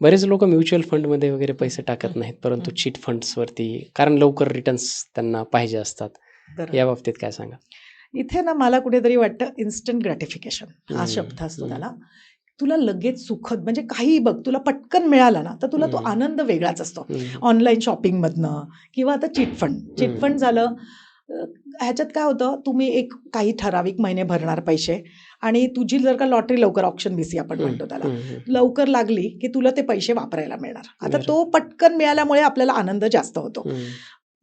[SPEAKER 1] बरेच लोकं म्युच्युअल फंडमध्ये वगैरे पैसे टाकत नाहीत, परंतु चिट फंड्सवरती, कारण लवकर रिटर्न्स त्यांना पाहिजे असतात.
[SPEAKER 2] बरोबर.
[SPEAKER 1] या बाबतीत काय सांगा?
[SPEAKER 2] इथे ना मला कुठेतरी वाटतं इन्स्टंट ग्रॅटिफिकेशन हा शब्द असतो त्याला. तुला लगेच सुखद म्हणजे काहीही बघ, तुला पटकन मिळाला ना, तर तुला तो आनंद वेगळाच असतो. ऑनलाईन शॉपिंगमधनं किंवा आता चिट फंड झालं. ह्याच्यात काय होतं, तुम्ही एक काही ठराविक महिने भरणार पैसे आणि तुझी जर का लॉटरी लवकर ऑप्शन बीसी आपण म्हणतो त्याला, लवकर लागली की तुला ते पैसे वापरायला मिळणार. आता तो पटकन मिळाल्यामुळे आपल्याला आनंद जास्त होतो.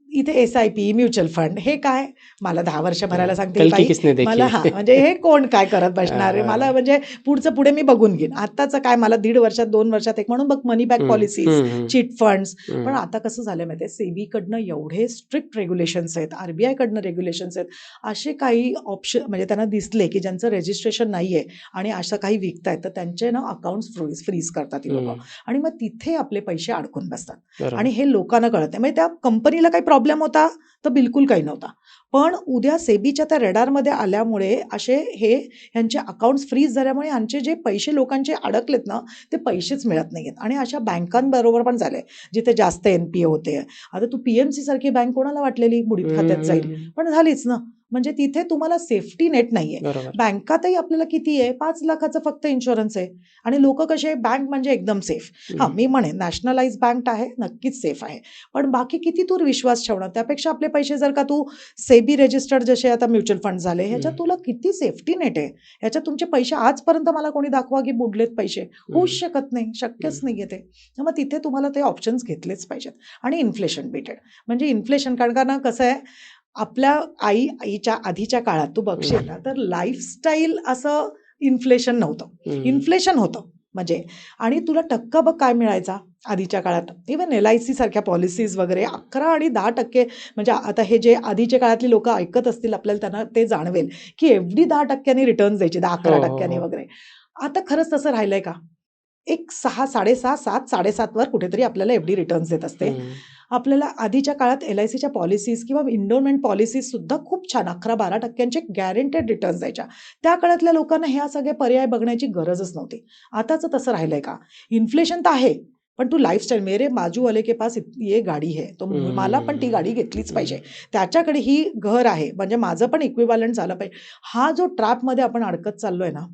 [SPEAKER 2] इथे SIP, म्युच्युअल फंड हे काय, मला 10 वर्ष भरायला सांगते ही बाई, मला म्हणजे हे कोण काय करत बसणार, मला म्हणजे पुढचं पुढे मी बघून घेईन. आताचं काय मला 1.5 वर्षात 2 वर्षात एक, म्हणून बघ मनी बॅक पॉलिसीज, चिट फंड्स. पण आता कसं झालं माहिती आहे, सेबीकडनं एवढे स्ट्रिक्ट रेग्युलेशन्स आहेत, RBI कडनं रेग्युलेशन्स आहेत. असे काही ऑप्शन म्हणजे त्यांना दिसले की ज्यांचं रजिस्ट्रेशन नाहीये आणि असं काही विकतायत, तर त्यांचे ना अकाउंट्स फ्रीज करतात ही लोकं आणि मग तिथे आपले पैसे अडकून बसतात आणि हे लोकांना कळत नाही. म्हणजे त्या कंपनीला काही प्रॉब्लेम होता तर बिलकुल काही नव्हता, पण उद्या सेबीच्या त्या रडारमध्ये आल्यामुळे यांचे अकाउंट्स फ्रीज झाल्यामुळे यांचे जे पैसे लोकांचे अडकलेत ना, ते पैसेच मिळत नाहीयेत. आणि अशा बँकांबरोबर पण झाले जिथे जास्त NPA होते. आता तू PMC सारखी बँक कोणाला वाटलेली बुडीत खात्यात जाईल, पण झालीच ना. म्हणजे तिथे तुम्हाला सेफ्टी नेट नाहीये. बँकातही आपल्याला किती आहे, 5 लाखाचं फक्त इन्शुरन्स आहे आणि लोक कसे, बँक म्हणजे एकदम सेफ. मी म्हणेन नॅशनलाइज बँक आहे, नक्कीच सेफ आहे, पण बाकी किती तूर विश्वास ठेवणार. त्यापेक्षा आपले पैसे जर का तू सेबी रजिस्टर्ड जसे आता म्युच्युअल फंड झाले, ह्याच्यात तुला किती सेफ्टी नेट आहे. ह्याच्यात तुमचे पैसे आजपर्यंत मला कोणी दाखवा की बुडलेत पैसे, होऊच शकत नाही, शक्यच नाहीये ते. मग तिथे तुम्हाला ते ऑप्शन्स घेतलेच पाहिजेत. आणि इन्फ्लेशन बेटेड म्हणजे इन्फ्लेशन, कारण ना कसं आहे, आपल्या आईच्या आधीच्या काळात तू बघशील ना, तर लाईफस्टाईल असं इन्फ्लेशन नव्हतं, इन्फ्लेशन होतं म्हणजे. आणि तुला टक्का बघ काय मिळायचा आधीच्या काळात. इव्हन LIC सारख्या पॉलिसीज वगैरे 11 आणि 10% म्हणजे आता हे जे आधीच्या काळातली लोक ऐकत असतील आपल्याला, त्यांना ते जाणवेल की एवढी 10% रिटर्न्स द्यायची, 10-11% वगैरे. आता खरंच तसं राहिलंय का? एक 6, 6.5, 7, 7.5 वर कुठेतरी आपल्याला FD रिटर्न्स देत असते. आपल्याला आधीच्या काळात LICच्या पॉलिसीज किंवा इन्व्हेस्टमेंट पॉलिसीज सुद्धा खूप छान 11-12% गॅरंटेड रिटर्न्स द्यायच्या. त्या काळातल्या लोकांना ह्या सगळे पर्याय बघण्याची गरजच नव्हती. आताचं तसं राहिलंय का? इन्फ्लेशन तर आहे, पण तू लाईफस्टाईल मेरे बाजू वाले के पास ये गाडी है, तो मला पण ती गाडी घेतलीच पाहिजे. त्याच्याकडे ही घर आहे, म्हणजे माझं पण इक्विव्हॅलंट झालं पाहिजे. हा जो ट्रॅपमध्ये आपण अडकत चाललोय ना,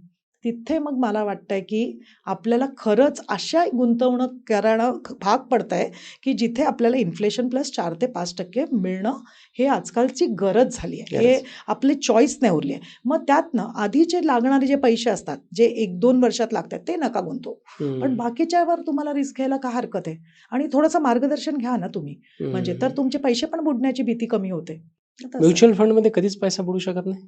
[SPEAKER 2] तिथे मग मला वाटतंय की आपल्याला खरंच अशा गुंतवणूक करणं भाग पडतंय की जिथे आपल्याला इन्फ्लेशन प्लस 4 ते 5% मिळणं हे आजकालची गरज झाली आहे. हे
[SPEAKER 1] गरज.
[SPEAKER 2] आपली चॉईस नाही उरली आहे. मग त्यातनं आधीचे लागणारे जे पैसे असतात, जे 1-2 वर्षात लागतात, ते नका गुंतवू. पण बाकीच्यावर तुम्हाला रिस्क घ्यायला का हरकत आहे? आणि थोडंसं मार्गदर्शन घ्या ना तुम्ही. म्हणजे तर तुमचे पैसे पण बुडण्याची भीती कमी होते. तर तसं.
[SPEAKER 1] म्युच्युअल फंडमध्ये कधीच पैसा बुडू शकत नाही.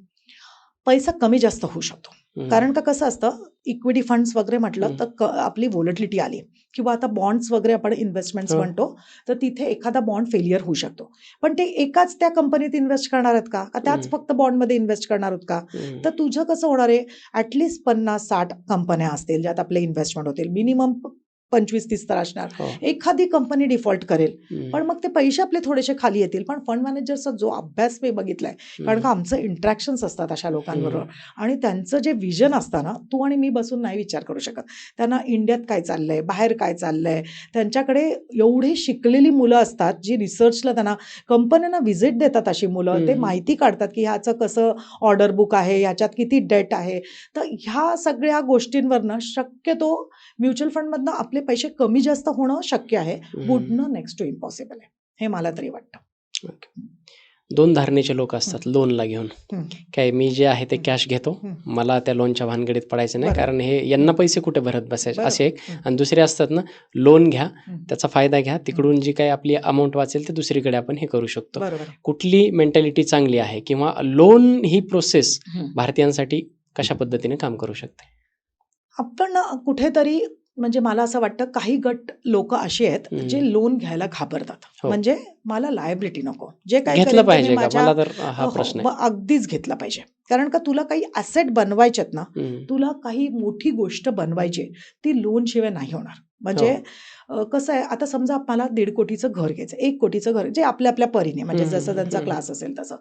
[SPEAKER 2] पैसा कमी जास्त होऊ शकतो. कारण का कसं असतं, इक्विटी फंड्स वगैरे म्हटलं
[SPEAKER 1] हम्म.
[SPEAKER 2] तर आपली व्होलॅटिलिटी आली किंवा आता बॉन्ड्स वगैरे आपण इन्व्हेस्टमेंट्स
[SPEAKER 1] हो.
[SPEAKER 2] म्हणतो, तर तिथे एखादा बॉन्ड फेलियर होऊ शकतो. पण ते एकाच त्या कंपनीत इन्व्हेस्ट करणार आहेत का? का त्याच फक्त बॉन्डमध्ये इन्व्हेस्ट करणार आहोत का? तर तुझं कसं होणार आहे, ॲटलिस्ट 50-60 कंपन्या असतील ज्यात आपले इन्व्हेस्टमेंट होतील. मिनिमम 25-30 तर असणार.
[SPEAKER 1] हो.
[SPEAKER 2] एखादी कंपनी डिफॉल्ट करेल,
[SPEAKER 1] हम्म.
[SPEAKER 2] पण मग ते पैसे आपले थोडेसे खाली येतील. पण फंड मॅनेजरचा जो अभ्यास मी बघितलाय, कारण का आमचं इंटरॅक्शन्स असतात अशा लोकांबरोबर आणि त्यांचं जे विजन असतं ना, तू आणि मी बसून नाही विचार करू शकत. त्यांना इंडियात काय चाललंय, बाहेर काय चाललंय, त्यांच्याकडे एवढी शिकलेली मुलं असतात जी रिसर्चला त्यांना कंपन्यांना व्हिजिट देतात. अशी मुलं ते माहिती काढतात की ह्याचं कसं ऑर्डर बुक आहे, ह्याच्यात किती डेट आहे. तर ह्या सगळ्या गोष्टींवरनं शक्यतो म्युच्युअल फंडमधनं आपले पैसे कमी जास्त होणं शक्य आहे. बुडणं नेक्स्ट टू इम्पॉसिबल आहे, हे मला तरी वाटतं.
[SPEAKER 1] दोन धारणेचे लोक असतात लोनला घेऊन. काय मी जे आहे ते कॅश घेतो, मला त्या लोनच्या भानगडीत पडायचं नाही,
[SPEAKER 2] बरोबर.
[SPEAKER 1] कारण हे यांना पैसे कुठे भरत बसायचे
[SPEAKER 2] बरोबर.
[SPEAKER 1] असे एक. आणि दुसरे असतात ना, लोन घ्या, त्याचा फायदा घ्या, तिकडून जी काही आपली अमाऊंट वाचेल ते दुसरीकडे आपण हे करू शकतो.
[SPEAKER 2] बरोबर.
[SPEAKER 1] कुठली मेंटॅलिटी चांगली आहे किंवा लोन ही प्रोसेस भारतीयांसाठी कशा पद्धतीने काम करू शकते?
[SPEAKER 2] आपण कुठेतरी म्हणजे मला असं वाटतं काही गट लोक असे आहेत जे लोन घ्यायला घाबरतात.
[SPEAKER 1] हो.
[SPEAKER 2] म्हणजे मला लायबिलिटी नको, जे काही
[SPEAKER 1] घेतलं
[SPEAKER 2] करेन ते
[SPEAKER 1] पाहिजे
[SPEAKER 2] मी
[SPEAKER 1] का?
[SPEAKER 2] माझ्या
[SPEAKER 1] मला तर हा प्रश्न आहे.
[SPEAKER 2] अगदीच घेतलं पाहिजे. कारण का तुला काही ॲसेट बनवायचेत ना,
[SPEAKER 1] हम्म.
[SPEAKER 2] तुला काही मोठी गोष्ट बनवायची आहे, ती लोन शिवाय नाही होणार. म्हणजे कसं आहे, आता समजा मला 1.5 कोटीचं घर घ्यायचं, 1 कोटीचं घर, जे आपल्या आपल्या परीने म्हणजे जसं त्यांचा क्लास असेल तसं.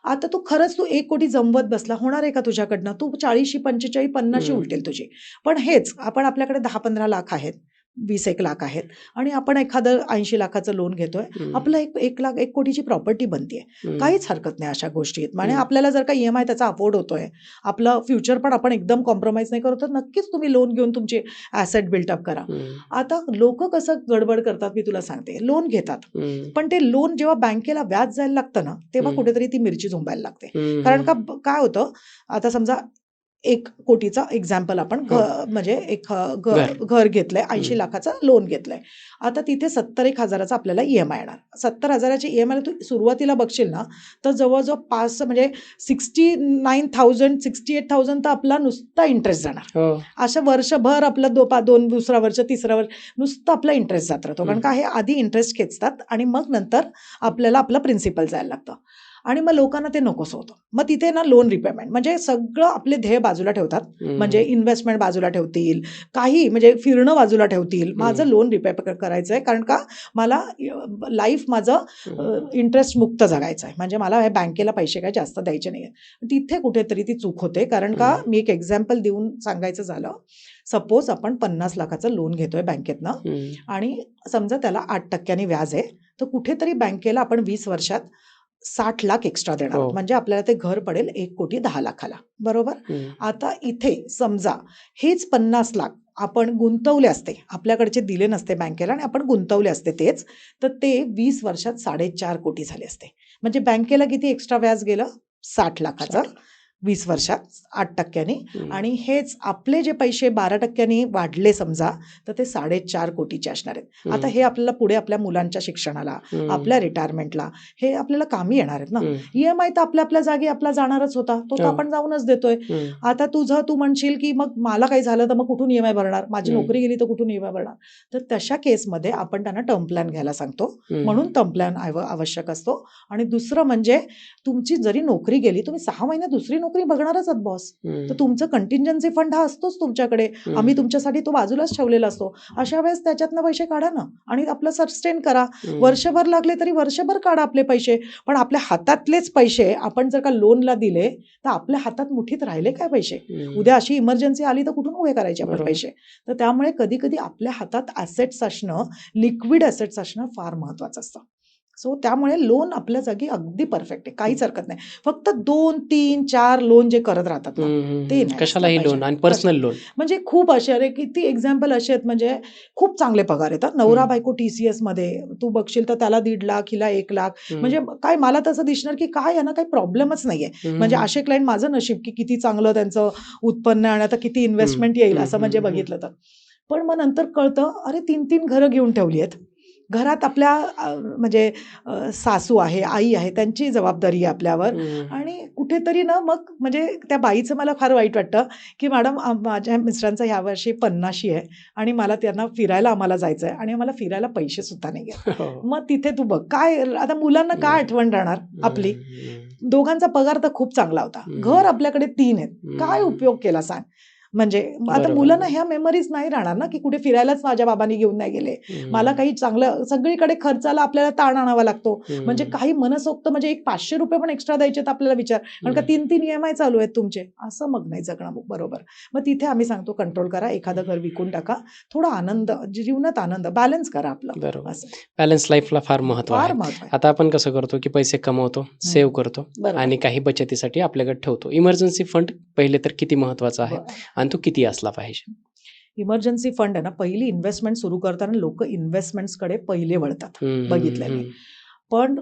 [SPEAKER 2] आता तू खरंच तू 1 कोटी जमवत बसला, होणार आहे का तुझ्याकडनं? तू 40, 45, 50 उलटेल तुझी. पण हेच आपण आपल्याकडे 10-15 लाख आहेत, 20-1 लाख आहेत आणि आपण एखादं 80 लाखाचं लोन घेतोय, आपलं 1 कोटीची प्रॉपर्टी बनतीये. काहीच हरकत नाही अशा गोष्टीत. म्हणजे आपल्याला जर का EMI त्याचा अफोर्ड होतोय, आपलं फ्युचर पण आपण एकदम कॉम्प्रोमाइज नाही करत, तर नक्कीच तुम्ही लोन घेऊन तुमचे ॲसेट बिल्डअप करा. आता लोक कसं गडबड करतात मी तुला सांगते, लोन घेतात, पण ते लोन जेव्हा बँकेला व्याज जायला लागतं ना, तेव्हा कुठेतरी ती मिरची झुंबायला लागते. कारण का काय होतं, आता समजा 1 कोटीचा एक्झाम्पल आपण म्हणजे एक घर घेतलंय, 80 लाखाचं लोन घेतलंय. आता तिथे 70,000 आपल्याला EMI येणार. 70,000ची EMI तू सुरुवातीला बघशील ना, तर जवळजवळ 5 म्हणजे 69,000 68,000 तर आपला नुसता इंटरेस्ट जाणार. असं वर्षभर आपलं दुसरा वर्ष, तिसरा वर्ष नुसतं आपला इंटरेस्ट जात राहतो. कारण का हे आधी इंटरेस्ट खेचतात आणि मग नंतर आपल्याला आपलं प्रिन्सिपल जायला लागतं. आणि मग लोकांना ते नकोस होतं. मग तिथे ना लोन रिपेमेंट म्हणजे सगळं आपले ध्येय बाजूला ठेवतात. म्हणजे इन्व्हेस्टमेंट बाजूला ठेवतील, काही म्हणजे फिरणं बाजूला ठेवतील. माझं लोन रिपे करायचं आहे, कारण का मला लाईफ माझं इंटरेस्ट मुक्त जगायचं आहे. म्हणजे मला हे बँकेला पैसे काय जास्त द्यायचे नाही. तिथे कुठेतरी ती चूक होते. कारण का मी एक एक्झाम्पल देऊन सांगायचं झालं, सपोज आपण 50 लाखाचं लोन घेतोय बँकेतनं आणि समजा त्याला 8% व्याज आहे, तर कुठेतरी बँकेला आपण 20 वर्षात 60 लाख एक्स्ट्रा देणार. म्हणजे आपल्याला ते घर पडेल 1,10,00,000ला. बरोबर. आता इथे समजा हेच 50 लाख आपण गुंतवले असते, आपल्याकडचे दिले नसते बँकेला आणि आपण गुंतवले असते तेच, तर ते 20 वर्षात 4.5 कोटी झाले असते. म्हणजे बँकेला किती एक्स्ट्रा व्याज गेलं? 60 लाखाचं 20 वर्षात 8%नी. आणि हेच आपले जे पैसे 12%नी वाढले समजा, तर ते 4.5 कोटीचे असणार आहेत. आता हे आपल्याला पुढे आपल्या मुलांच्या शिक्षणाला, आपल्या रिटायरमेंटला हे आपल्याला कामी येणार आहेत ना. EMI तर आपल्या जागी आपला जाणारच होता, तो तर आपण जाऊनच देतोय. आता तू म्हणशील की मग मला काही झालं तर मग कुठून EMI भरणार, माझी नोकरी गेली तर कुठून EMI भरणार. तर तशा केसमध्ये आपण त्यांना टर्म प्लॅन घ्यायला सांगतो. म्हणून टर्म प्लॅन आवश्यक असतो. आणि दुसरं म्हणजे तुमची जरी नोकरी गेली, तुम्ही 6 महिन्यात दुसरी नोकरी बघणारच आहात बॉस.
[SPEAKER 1] हम्म.
[SPEAKER 2] तर तुमचं कंटिंजन्सी फंड हा असतोच तुमच्याकडे.
[SPEAKER 1] हम्म.
[SPEAKER 2] आम्ही तुमच्यासाठी तो बाजूलाच ठेवलेला असतो. अशा वेळेस त्याच्यातनं पैसे काढा ना आणि आपलं सस्टेन करा.
[SPEAKER 1] हम्म.
[SPEAKER 2] वर्षभर लागले तरी वर्षभर काढा आपले पैसे. पण आपल्या हातातलेच पैसे आपण जर का लोनला दिले तर आपल्या हातात मुठीत राहिले काय पैसे?
[SPEAKER 1] हम्म.
[SPEAKER 2] उद्या अशी इमर्जन्सी आली तर कुठून उभे करायचे आपण
[SPEAKER 1] बरोबर.
[SPEAKER 2] पैसे? तर त्यामुळे कधी कधी आपल्या हातात ॲसेट्स असणं, लिक्विड ॲसेट्स असणं फार महत्वाचं असतं. सो त्यामुळे लोन आपल्या जागी अगदी परफेक्ट आहे, काहीच हरकत नाही. फक्त 2, 3, 4 लोन जे करत राहतात ना ते नाही असलं
[SPEAKER 1] कशालाही
[SPEAKER 2] पाहिजे.
[SPEAKER 1] लोन आणि पर्सनल लोन.
[SPEAKER 2] म्हणजे खूप असे, अरे किती एक्झाम्पल असे आहेत, म्हणजे खूप चांगले पगार येतात. नवरा
[SPEAKER 1] हम्म.
[SPEAKER 2] बायको TCS मध्ये तू बघशील तर त्याला 1.5 लाख, हिला 1 लाख. म्हणजे काय मला तसं दिसणार की काय यांना काही प्रॉब्लेमच नाहीये. म्हणजे असे क्लायंट माझं नशीब की किती चांगलं त्यांचं उत्पन्न आणि आता किती इन्व्हेस्टमेंट येईल असं म्हणजे बघितलं तर. पण मग नंतर कळतं अरे 3-3 घरं घेऊन ठेवली आहेत. घरात आपल्या म्हणजे सासू आहे, आई आहे, त्यांची जबाबदारी आहे आपल्यावर. आणि कुठेतरी ना मग म्हणजे त्या बाईचं मला फार वाईट वाटतं की मॅडम माझ्या मिस्टरांचा ह्यावर्षी 50 आहे आणि मला त्यांना फिरायला आम्हाला जायचं आहे आणि आम्हाला फिरायला पैसे सुद्धा नाही आहेत. मग तिथे तू बघ काय आता मुलांना काय आठवण राहणार आपली? दोघांचा पगार तर खूप चांगला होता, घर आपल्याकडे 3 आहेत, काय उपयोग केला सांग? म्हणजे आता
[SPEAKER 1] बरोबर.
[SPEAKER 2] मुलांना ह्या मेमरीज नाही राहणार ना की कुठे फिरायलाच माझ्या बाबांनी घेऊन नाही गेले. मला काही चांगलं सगळीकडे खर्चाला आपल्याला ताण आणावा लागतो. म्हणजे काही मनसोक्त म्हणजे एक 500 रुपये पण एक्स्ट्रा द्यायचे तर आपल्याला विचार, कारण का 3-3 EMI चालू आहेत तुमचे. असं मग नाही जगणं बरोबर. मग तिथे आम्ही सांगतो कंट्रोल करा, एखादं घर विकून टाका, थोडा आनंद, जीवनात आनंद बॅलन्स करा आपलं.
[SPEAKER 1] बरोबर.
[SPEAKER 2] असं
[SPEAKER 1] बॅलन्स लाईफला फार महत्व
[SPEAKER 2] फार
[SPEAKER 1] आहे.
[SPEAKER 2] महत्व आहे.
[SPEAKER 1] आता आपण कसं करतो की पैसे कमवतो, सेव्ह करतो
[SPEAKER 2] बरोबर.
[SPEAKER 1] आणि काही बचतीसाठी आपल्याकडे ठेवतो. इमर्जन्सी फंड पहिले तर किती महत्वाचा आहे
[SPEAKER 2] बरं.
[SPEAKER 1] आणि तो किती असला पाहिजे?
[SPEAKER 2] इमर्जन्सी फंड आहे ना, पहिली इन्व्हेस्टमेंट सुरू करताना लोक इन्व्हेस्टमेंट्सकडे पहिले वळतात, बघितलंय मी. पण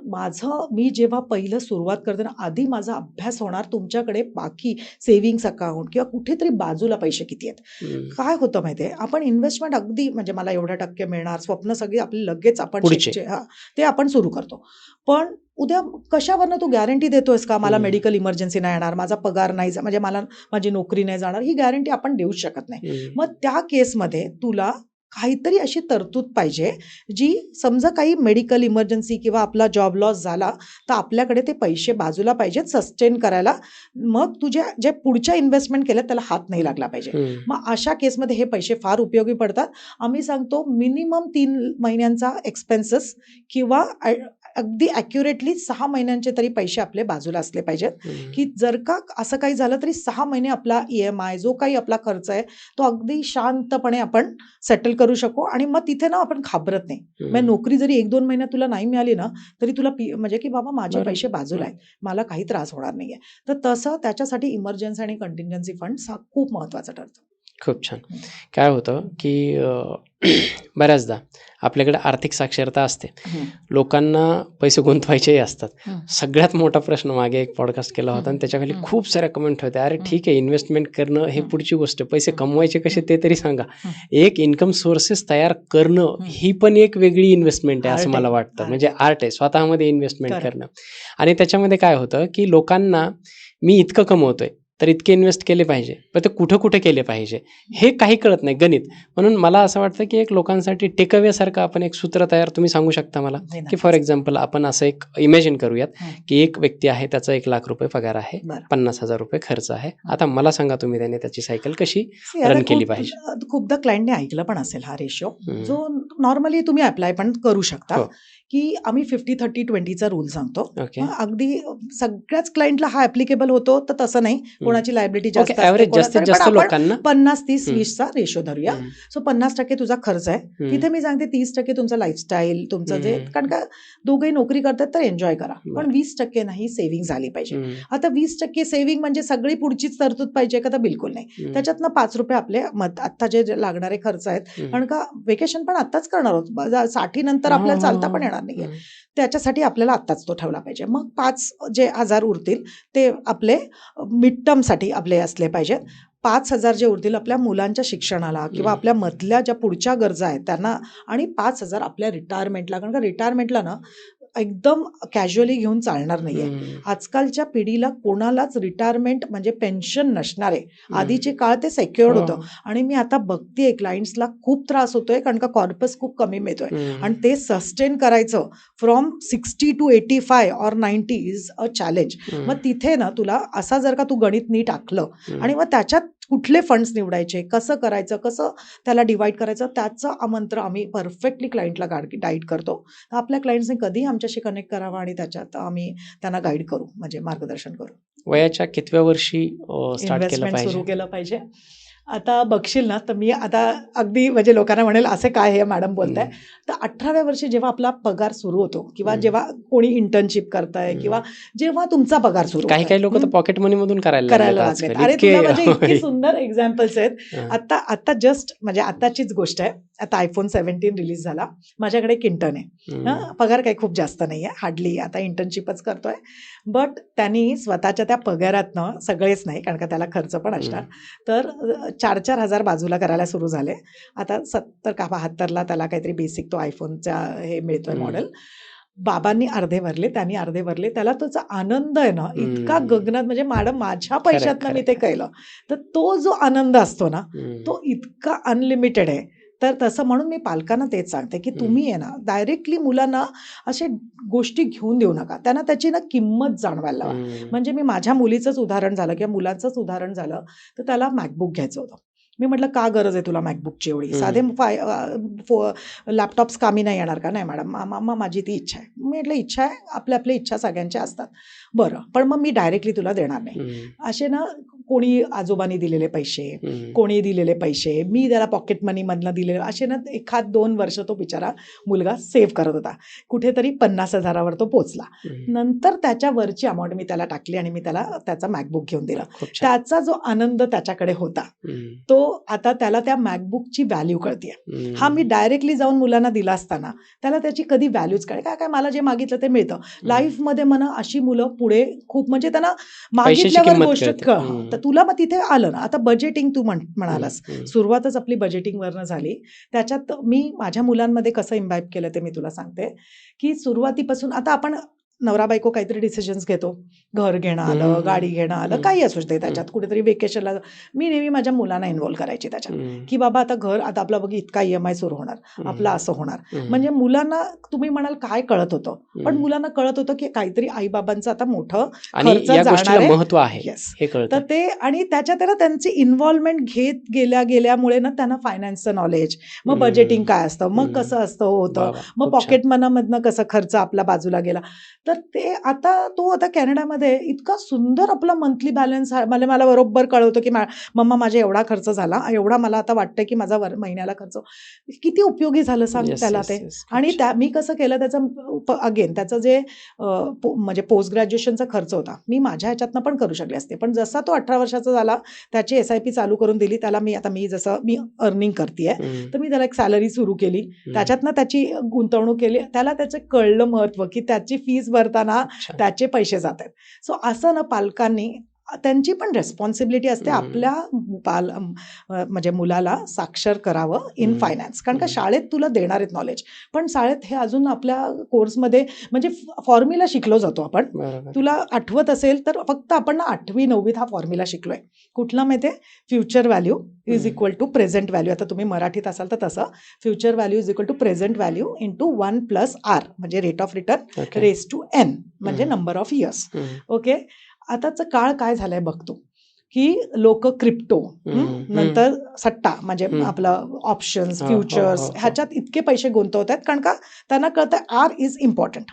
[SPEAKER 2] मी जेव्हा पहिलं सुरुवात करते ना, आधी माझा अभ्यास होणार तुमच्याकडे बाकी सेव्हिंग्स अकाउंट किंवा कुठेतरी बाजूला पैसे किती आहेत. काय होतं माहितीये, आपण इन्व्हेस्टमेंट अगदी म्हणजे मला एवढ्या टक्के मिळणार, स्वप्न सगळी आपली लगेच आपण
[SPEAKER 1] पुढचे.
[SPEAKER 2] ते आपण सुरू करतो. पण उद्या कशावरनं तू गॅरंटी देतोयस का मला मेडिकल इमर्जन्सी नाही येणार, माझा पगार नाही म्हणजे मला माझी नोकरी नाही जाणार, ही गॅरंटी आपण देऊच शकत नाही. मग त्या केसमध्ये तुला काहीतरी अशी तरतूद पाहिजे जी, समजा काही मेडिकल इमर्जन्सी किंवा आपला जॉब लॉस झाला तर आपल्याकडे ते पैसे बाजूला पाहिजेत सस्टेन करायला. मग तुझ्या जे पुढच्या इन्व्हेस्टमेंट केलं त्याला हात नाही लागला पाहिजे. मग अशा केसमध्ये हे पैसे फार उपयोगी पडतात. आम्ही सांगतो मिनिमम 3 महिन्यांचा एक्सपेन्सेस किंवा अगदी ॲक्युरेटली 6 महिन्यांचे तरी पैसे आपले बाजूला असले पाहिजेत, की जर का असं काही झालं तरी 6 महिने आपला EMI जो काही आपला खर्च आहे तो अगदी शांतपणे आपण सेटल करू शकू. आणि मग तिथे ना आपण घाबरत नाही. म्हणजे नोकरी जरी 1-2 महिन्यात तुला नाही मिळाली ना तरी तुला म्हणजे की बाबा माझे पैसे बाजूला आहेत, मला काही त्रास होणार नाहीये. तर तसं त्याच्यासाठी इमर्जन्सी आणि कंटिंजन्सी फंड हा खूप महत्वाचा ठरतो.
[SPEAKER 1] खूप छान. काय होतं की बऱ्याचदा आपल्याकडे आर्थिक साक्षरता असते, लोकांना पैसे गुंतवायचेही असतात. सगळ्यात मोठा प्रश्न मागे एक पॉडकास्ट केला होता आणि त्याच्याखाली खूप साऱ्या कमेंट होत्या, अरे ठीक आहे इन्व्हेस्टमेंट करणं हे पुढची गोष्ट, पैसे कमवायचे कसे ते तरी सांगा. एक इन्कम सोर्सेस तयार करणं ही पण एक वेगळी इन्व्हेस्टमेंट आहे असं मला वाटतं. म्हणजे आर्ट आहे स्वतःमध्ये इन्व्हेस्टमेंट करणं. आणि त्याच्यामध्ये काय होतं की लोकांना मी इतकं कमवतोय तर इतके इन्व्हेस्ट केले पाहिजे, पण ते कुठं कुठे केले पाहिजे हे काही कळत नाही गणित. म्हणून मला असं वाटतं की एक लोकांसाठी टेकअवे सारखं आपण एक सूत्र तयार तुम्ही सांगू शकता मला, की फॉर एक्झाम्पल आपण असं एक इमॅजिन करूयात की एक व्यक्ती आहे, त्याचा 1 लाख रुपये पगार आहे, 50,000 रुपये खर्च आहे. आता मला सांगा तुम्ही त्याने त्याची सायकल कशी रन केली पाहिजे?
[SPEAKER 2] खूपदा क्लायंटने ऐकलं पण असेल हा रेशो, जो नॉर्मली तुम्ही अप्लाय पण करू शकता, की आम्ही 50-30-20चा रूल सांगतो. अगदी सगळ्याच क्लायंटला हा ऍप्लिकेबल होतो तर तसं नाही, कोणाची लायबिलिटी जास्त
[SPEAKER 1] जास्तीत जास्त लोकांना
[SPEAKER 2] 50-30-20चा रेशो धरूया. सो 50% तुझा खर्च आहे, तिथे मी सांगते 30% तुमचं लाईफस्टाईल तुमचं जे, कारण का दोघेही नोकरी करतात तर एन्जॉय करा, पण 20% नाही सेव्हिंग झाली पाहिजे. आता 20% सेव्हिंग म्हणजे सगळी पुढचीच तरतूद पाहिजे का? तर बिलकुल नाही. त्याच्यातनं 5 रुपये आपले आता जे लागणारे खर्च आहेत, कारण का वेकेशन पण आत्ताच करणार आहोत, 60 नंतर आपल्याला चालता पण येणार नाहीये, त्याच्यासाठी आपल्याला आत्ताच तो ठेवला पाहिजे. मग 5,000 उरतील ते आपले मिड टर्मसाठी आपले असले पाहिजेत. 5,000 जे उरतील आपल्या मुलांच्या शिक्षणाला किंवा आपल्या मधल्या ज्या पुढच्या गरजा आहेत त्यांना, आणि 5,000 आपल्या रिटायरमेंटला. कारण का रिटायरमेंटला ना एकदम कॅज्युअली घेऊन चालणार नाहीये.
[SPEAKER 1] हम्म.
[SPEAKER 2] आजकालच्या पिढीला कोणालाच रिटायरमेंट म्हणजे पेन्शन नसणार आहे.
[SPEAKER 1] हम्म.
[SPEAKER 2] आधीचे काळ ते सेक्युअर्ड
[SPEAKER 1] हो.
[SPEAKER 2] होतं आणि मी आता बघतेय क्लायंट्सला खूप त्रास होतोय कारण का कॉर्पस खूप कमी मिळतोय
[SPEAKER 1] हम्म.
[SPEAKER 2] आणि ते सस्टेन करायचं फ्रॉम 60 to 85 और 90 इज अ चॅलेंज.
[SPEAKER 1] हम्म.
[SPEAKER 2] मग तिथे ना तुला असा जर का तू गणित नीट आखलं
[SPEAKER 1] हम्म.
[SPEAKER 2] आणि मग त्याच्यात कुठले फंड्स निवडायचे, कसं करायचं, कसं त्याला डिवाइड करायचं, त्याचं आमंत्र आम्ही परफेक्टली क्लायंटला गाईड करतो. तर आपल्या क्लायंट्सने कधीही आमच्याशी कनेक्ट करावा आणि त्याच्यात आम्ही त्यांना गाईड करू, म्हणजे मार्गदर्शन करू.
[SPEAKER 1] वयाच्या कितव्या वर्षी स्टार्ट केलं
[SPEAKER 2] इन्व्हेस्टमेंट
[SPEAKER 1] पाहिजे?
[SPEAKER 2] सुरू केलं पाहिजे. आता बघशील ना तर मी आता अगदी म्हणजे लोकांना म्हणेल असे काय हे मॅडम बोलताय,
[SPEAKER 1] हम्म.
[SPEAKER 2] तर 18व्या वर्षी जेव्हा आपला पगार सुरू होतो किंवा
[SPEAKER 1] हम्म.
[SPEAKER 2] जेव्हा कोणी इंटर्नशिप करताय
[SPEAKER 1] हम्म.
[SPEAKER 2] किंवा जेव्हा तुमचा पगार सुरू
[SPEAKER 1] काही
[SPEAKER 2] होतोय,
[SPEAKER 1] लोक तर पॉकेट मनी मधून करायला
[SPEAKER 2] करायला
[SPEAKER 1] लागलेत
[SPEAKER 2] लागलेत.
[SPEAKER 1] आजकाल.
[SPEAKER 2] अरे
[SPEAKER 1] इतके
[SPEAKER 2] तुला म्हणजे इतकी
[SPEAKER 1] होय.
[SPEAKER 2] सुंदर एक्झाम्पल्स आहेत.
[SPEAKER 1] हा.
[SPEAKER 2] आता जस्ट म्हणजे आताचीच गोष्ट आहे. आता iPhone 17 रिलीज झाला. माझ्याकडे एक इंटर्न आहे.
[SPEAKER 1] हम्म.
[SPEAKER 2] पगार काही खूप जास्त नाहीये, हार्डली आता इंटर्नशिपच करतोय. बट त्यांनी स्वतःच्या त्या पगारातनं, सगळेच नाही कारण का त्याला खर्च पण असणार, तर 4-4 हजार बाजूला करायला सुरू झाले. आता 70 का 72ला त्याला काहीतरी बेसिक तो आयफोनचा हे मिळतोय
[SPEAKER 1] हम्म.
[SPEAKER 2] मॉडेल. बाबांनी अर्धे भरले, त्यांनी अर्धे भरले. त्याला त्याचा आनंद आहे ना इतका गगनात, म्हणजे मॅडम माझ्या
[SPEAKER 1] खरंय,
[SPEAKER 2] पैशातनं मी
[SPEAKER 1] खरंय,
[SPEAKER 2] ते
[SPEAKER 1] खरंय.
[SPEAKER 2] केलं. तर तो जो आनंद असतो ना
[SPEAKER 1] हम्म.
[SPEAKER 2] तो इतका अनलिमिटेड आहे. तर तसं म्हणून मी पालकांना तेच सांगते की तुम्ही आहे ना डायरेक्टली मुलांना असे गोष्टी घेऊन देऊ नका. त्यांना त्याची ना किंमत जाणवायला लावा.
[SPEAKER 1] हम्म.
[SPEAKER 2] म्हणजे मी माझ्या मुलीचंच उदाहरण झालं किंवा मुलाचंच उदाहरण झालं, तर त्याला मॅकबुक घ्यायचं होतं. मी म्हटलं का गरज आहे तुला मॅकबुकची एवढी, साधे लॅपटॉप्स कामी नाही येणार का? नाही मॅडम, मामा माझी ती इच्छा आहे. मी म्हटलं इच्छा आहे, आपल्या इच्छा सगळ्यांच्या असतात. बरं, पण मग मी डायरेक्टली तुला देणार नाही.
[SPEAKER 1] हम्म.
[SPEAKER 2] असे ना कोणी आजोबांनी दिलेले पैसे,
[SPEAKER 1] हम्म.
[SPEAKER 2] कोणी दिलेले पैसे, मी त्याला पॉकेट मनी मधनं दिलेले, असे ना 1-2 वर्ष तो बिचारा मुलगा सेव्ह करत होता. कुठेतरी 50,000वर तो पोचला.
[SPEAKER 1] हम्म.
[SPEAKER 2] नंतर त्याच्या वरची अमाऊंट मी त्याला टाकली आणि मी त्याला त्याचा मॅकबुक घेऊन दिला.
[SPEAKER 1] खूप छान.
[SPEAKER 2] त्याचा जो आनंद त्याच्याकडे होता
[SPEAKER 1] हम्म.
[SPEAKER 2] तो आता त्याला त्या मॅकबुकची व्हॅल्यू कळते.
[SPEAKER 1] हम्म.
[SPEAKER 2] हा मी डायरेक्टली जाऊन मुलांना दिला असताना त्याला त्याची कधी व्हॅल्यूच कळे. काय मला जे मागितलं ते मिळतं. लाईफमध्ये म्हणा अशी मुलं पुढे खूप, म्हणजे त्यांना
[SPEAKER 1] पैशाची
[SPEAKER 2] मागितल्यावर
[SPEAKER 1] किंमत
[SPEAKER 2] गोष्ट
[SPEAKER 1] कळते.
[SPEAKER 2] कळतं. तर तुला मग तिथे आलं ना. आता बजेटिंग तू म्हणालास,
[SPEAKER 1] हम्म.
[SPEAKER 2] सुरुवातच आपली बजेटिंगवरनं झाली. त्याच्यात मी माझ्या मुलांमध्ये कसं इम्बाईब केलं ते मी तुला सांगते की सुरुवातीपासून आता आपण नवरा बायको काहीतरी डिसिजन्स घेतो, घर घेणं आलं, गाडी घेणं आलं, काही असू दे त्याच्यात, कुठेतरी वेकेशनला. मी नेहमी माझ्या मुलांना इन्व्हॉल्व करायची त्याच्यात की बाबा आता घर, आता आपला बघ इतका EMI सुरू होणार, आपला असं होणार. म्हणजे मुलांना तुम्ही म्हणाल काय कळत होतं, पण मुलांना कळत होतं की काहीतरी आईबाबांचं आता मोठं खर्च जाणार आहे,
[SPEAKER 1] महत्व आहे हे
[SPEAKER 2] तर
[SPEAKER 1] कळतं.
[SPEAKER 2] ते, आणि त्याच्यात ना त्यांची इन्व्हॉल्वमेंट घेत गेल्यामुळे ना त्यांना फायनान्सचं नॉलेज, मग बजेटिंग काय असतं, मग कसं असतं होतं, मग पॉकेट मनामधनं कसं खर्च आपला बाजूला गेला. तर ते आता कॅनडामध्ये इतका सुंदर आपला मंथली बॅलन्स, मला बरोबर कळवतो की मम्मा माझा एवढा खर्च झाला, एवढा मला आता वाटतं की माझा महिन्याला खर्च किती उपयोगी झालं सांग त्याला ते. आणि मी कसं केलं त्याचं, अगेन त्याचं जे म्हणजे पोस्ट ग्रॅज्युएशनचा खर्च होता मी माझ्या ह्याच्यातनं पण करू शकले असते, पण जसा तो 18 वर्षाचा झाला त्याची SIP चालू करून दिली त्याला. मी अर्निंग करतेय तर मी त्याला एक सॅलरी सुरू केली, त्याच्यातनं त्याची गुंतवणूक केली. त्याला त्याचं कळलं महत्व की त्याची फीस भरताना त्याचे पैसे जात आहेत. सो असं ना पालकांनी, त्यांची पण रेस्पॉन्सिबिलिटी असते आपल्या म्हणजे मुलाला साक्षर करावं इन फायनान्स. कारण का शाळेत तुला देणार आहेत नॉलेज, पण शाळेत हे अजून आपल्या कोर्समध्ये म्हणजे फॉर्म्युला शिकलो जातो आपण. तुला आठवत असेल तर फक्त आपण 8वी 9वीत हा फॉर्म्युला शिकलोय. कुठला माहिती आहे? Future value is equal to present value. आता तुम्ही मराठीत असाल तर तसं, future value is equal to present value into 1+R म्हणजे rate of return raise to N म्हणजे नंबर ऑफ इयर्स. ओके, आताचा काळ काय झालाय बघतो की लोक क्रिप्टो, नंतर सट्टा म्हणजे आपलं ऑप्शन्स, फ्युचर्स, ह्याच्यात इतके पैसे गुंतवत आहेत कारण का त्यांना कळतं R इज इम्पॉर्टंट.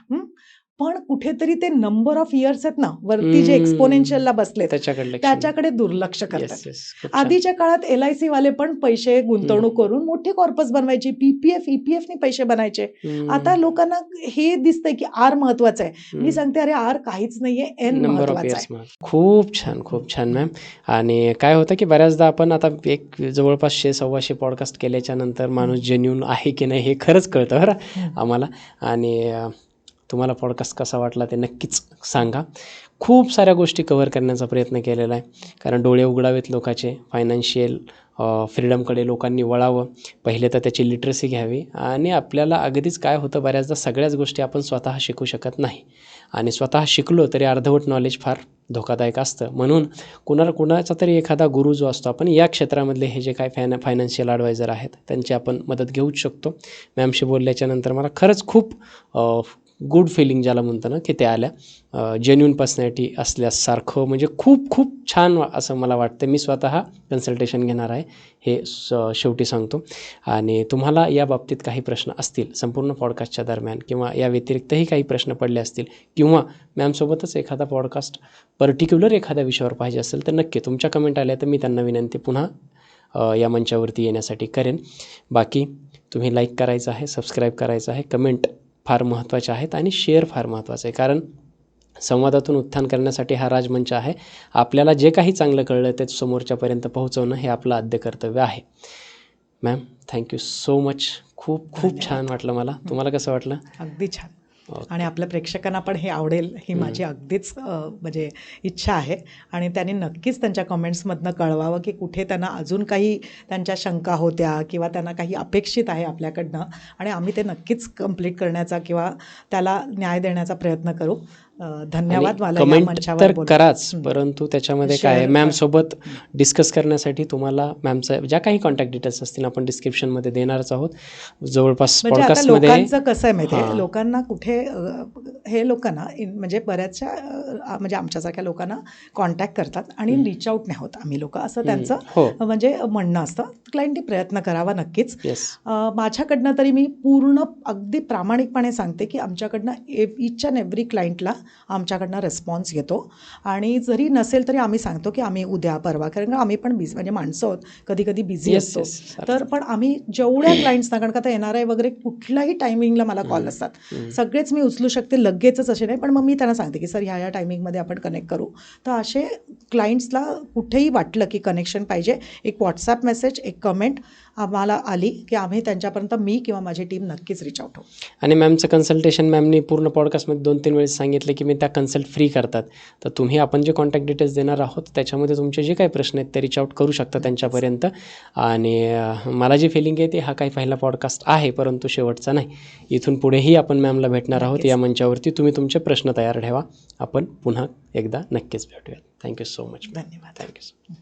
[SPEAKER 2] पण कुठेतरी ते नंबर ऑफ इयर्स आहेत ना वरती जे एक्सपोनेन्शियलला बसले त्याच्याकडे दुर्लक्ष करतात. आधीच्या काळात LIC वाले पण पैसे गुंतवणूक करून मोठे कॉर्पस बनवायचे, PPF EPF ने पैसे बनायचे. आता लोकांना हे दिसतंय की R महत्वाचं आहे. मी सांगते अरे R काहीच नाहीये, N महत्वाचं आहे.
[SPEAKER 1] खूप छान मॅम. आणि काय होतं की बऱ्याचदा आपण आता एक जवळपास 100-125 पॉडकास्ट केल्याच्या नंतर माणूस जेन्युइन आहे की नाही हे खरंच कळतं बरं आम्हाला. आणि तुम्हाला पॉडकास्ट कसा वाटला ते नक्कीच सांगा. खूप साऱ्या गोष्टी कव्हर करण्याचा प्रयत्न केलेला आहे, कारण डोळे उघडावेत लोकांचे. फायनान्शियल फ्रीडमकडे लोकांनी वळावं. पहिले तर त्याची लिटरसी घ्यावी, आणि आपल्याला अगदीच काय होतं, बऱ्याचदा सगळ्याच गोष्टी आपण स्वतः शिकू शकत नाही, आणि स्वतः शिकलो तरी अर्धवट नॉलेज फार धोकादायक असतं. म्हणून कुणाचा तरी एखादा गुरु जो असतो, आपण या क्षेत्रामधले हे जे काय फायनान्शियल ॲडवायझर आहेत त्यांची आपण मदत घेऊच शकतो. मॅमशी बोलल्याच्यानंतर मला खरंच खूप गुड फिलिंग ज्याला म्हणतो ना, की ते आल्या. जेन्युइन पर्सनॅलिटी असल्यासारखं, म्हणजे खूप खूप छान असं मला वाटतं. मी स्वतः कन्सल्टेशन घेणार आहे, हे शेवटी सांगतो. आणि तुम्हाला या बाबतीत काही प्रश्न असतील संपूर्ण पॉडकास्टच्या दरम्यान, किंवा या व्यतिरिक्तही काही प्रश्न पडले असतील, किंवा मॅमसोबतच एखादा पॉडकास्ट पर्टिक्युलर एखाद्या विषयावर पाहिजे असेल, तर नक्की तुमच्या कमेंट आल्या तर मी त्यांना विनंती पुन्हा या मंचावरती येण्यासाठी करेन. बाकी तुम्ही लाईक करायचं आहे, सबस्क्राईब करायचं आहे, कमेंट फार महत्त्वाचे आहेत, आणि शेअर फार महत्त्वाचं आहे, कारण संवादातून उत्थान करण्यासाठी हा राजमंच आहे. आपल्याला जे काही चांगलं कळलं ते समोरच्यापर्यंत पोहोचवणं हे आपलं आद्य कर्तव्य आहे. Ma'am, thank you so much. खूप खूप
[SPEAKER 2] धन्यवाद.
[SPEAKER 1] छान वाटलं मला. तुम्हाला कसं वाटलं?
[SPEAKER 2] अगदी छान.
[SPEAKER 1] ओके.
[SPEAKER 2] आणि आपल्या प्रेक्षकांना पण हे आवडेल ही माझी अगदीच म्हणजे इच्छा आहे. आणि त्यांनी नक्कीच त्यांच्या कमेंट्समधनं कळवावं की कुठे त्यांना अजून काही त्यांच्या शंका होत्या, किंवा त्यांना काही अपेक्षित आहे आपल्याकडनं, आणि आम्ही ते नक्कीच कंप्लीट करण्याचा किंवा त्याला न्याय देण्याचा प्रयत्न करू. धन्यवाद मला या
[SPEAKER 1] कमेंट
[SPEAKER 2] मंचावर
[SPEAKER 1] तर
[SPEAKER 2] बोलण्यासाठी.
[SPEAKER 1] कराच, परंतु त्याच्यामध्ये काय आहे,
[SPEAKER 2] Share
[SPEAKER 1] मॅमसोबत डिस्कस करण्यासाठी तुम्हाला मॅमचा ज्या काही कॉन्टॅक्ट डिटेल्स असतील आपण डिस्क्रिप्शनमध्ये देणारच आहोत. जवळपास
[SPEAKER 2] म्हणजे आता
[SPEAKER 1] पॉडकास्टमध्ये
[SPEAKER 2] लोकांचं कसं आहे माहिती आहे,
[SPEAKER 1] हां.
[SPEAKER 2] लोकांना कुठे हे लोकांना म्हणजे बऱ्याचशा म्हणजे आमच्यासारख्या लोकांना कॉन्टॅक्ट करतात आणि रीच आउट नाही होत आम्ही लोक, असं त्यांचं
[SPEAKER 1] हो.
[SPEAKER 2] म्हणजे म्हणणं असतं. क्लायंटनी प्रयत्न करावा नक्कीच.
[SPEAKER 1] येस.
[SPEAKER 2] माझ्याकडनं तरी मी पूर्ण अगदी प्रामाणिकपणे सांगते की आमच्याकडनं ईच अँड एव्हरी क्लायंटला आमच्याकडनं रिस्पॉन्स येतो. आणि जरी नसेल तरी आम्ही सांगतो की आम्ही उद्या परवा, कारण का आम्ही पण बिझी म्हणजे माणसं आहोत, कधी कधी बिझी
[SPEAKER 1] येस,
[SPEAKER 2] असतो.
[SPEAKER 1] येस.
[SPEAKER 2] तर पण आम्ही जेवढ्या क्लायंट्सना, कारण का आता NRI वगैरे कुठल्याही टायमिंगला मला कॉल असतात, सगळेच मी उचलू शकते लगेचच असे नाही, पण मग मी त्यांना सांगते की सर ह्या टायमिंगमध्ये आपण कनेक्ट करू. तर असे क्लायंट्सला कुठेही वाटलं की कनेक्शन पाहिजे, एक व्हॉट्सॲप मेसेज, एक कमेंट आम्हाला आली की आम्ही त्यांच्यापर्यंत, मी किंवा माझी टीम नक्कीच रीच आउट होऊ.
[SPEAKER 1] आणि मॅमचं कन्सल्टेशन मॅमनी पूर्ण पॉडकास्टमध्ये 2-3 वेळेस सांगितलं की मी त्या कन्सल्ट फ्री करतात. तर तुम्ही आपण जे कॉन्टॅक्ट डिटेल्स देणार आहोत त्याच्यामध्ये तुमचे जे काही प्रश्न आहेत ते रीच आउट करू शकता त्यांच्यापर्यंत. आणि मला जी फिलिंग आहे ती हा काही पहिला पॉडकास्ट आहे, परंतु शेवटचा नाही. इथून पुढेही आपण मॅमला भेटणार आहोत या मंचावरती. तुम्ही तुमचे प्रश्न तयार ठेवा, आपण पुन्हा एकदा नक्कीच भेटूयात. Thank you so much.
[SPEAKER 2] धन्यवाद.
[SPEAKER 1] Thank you so much.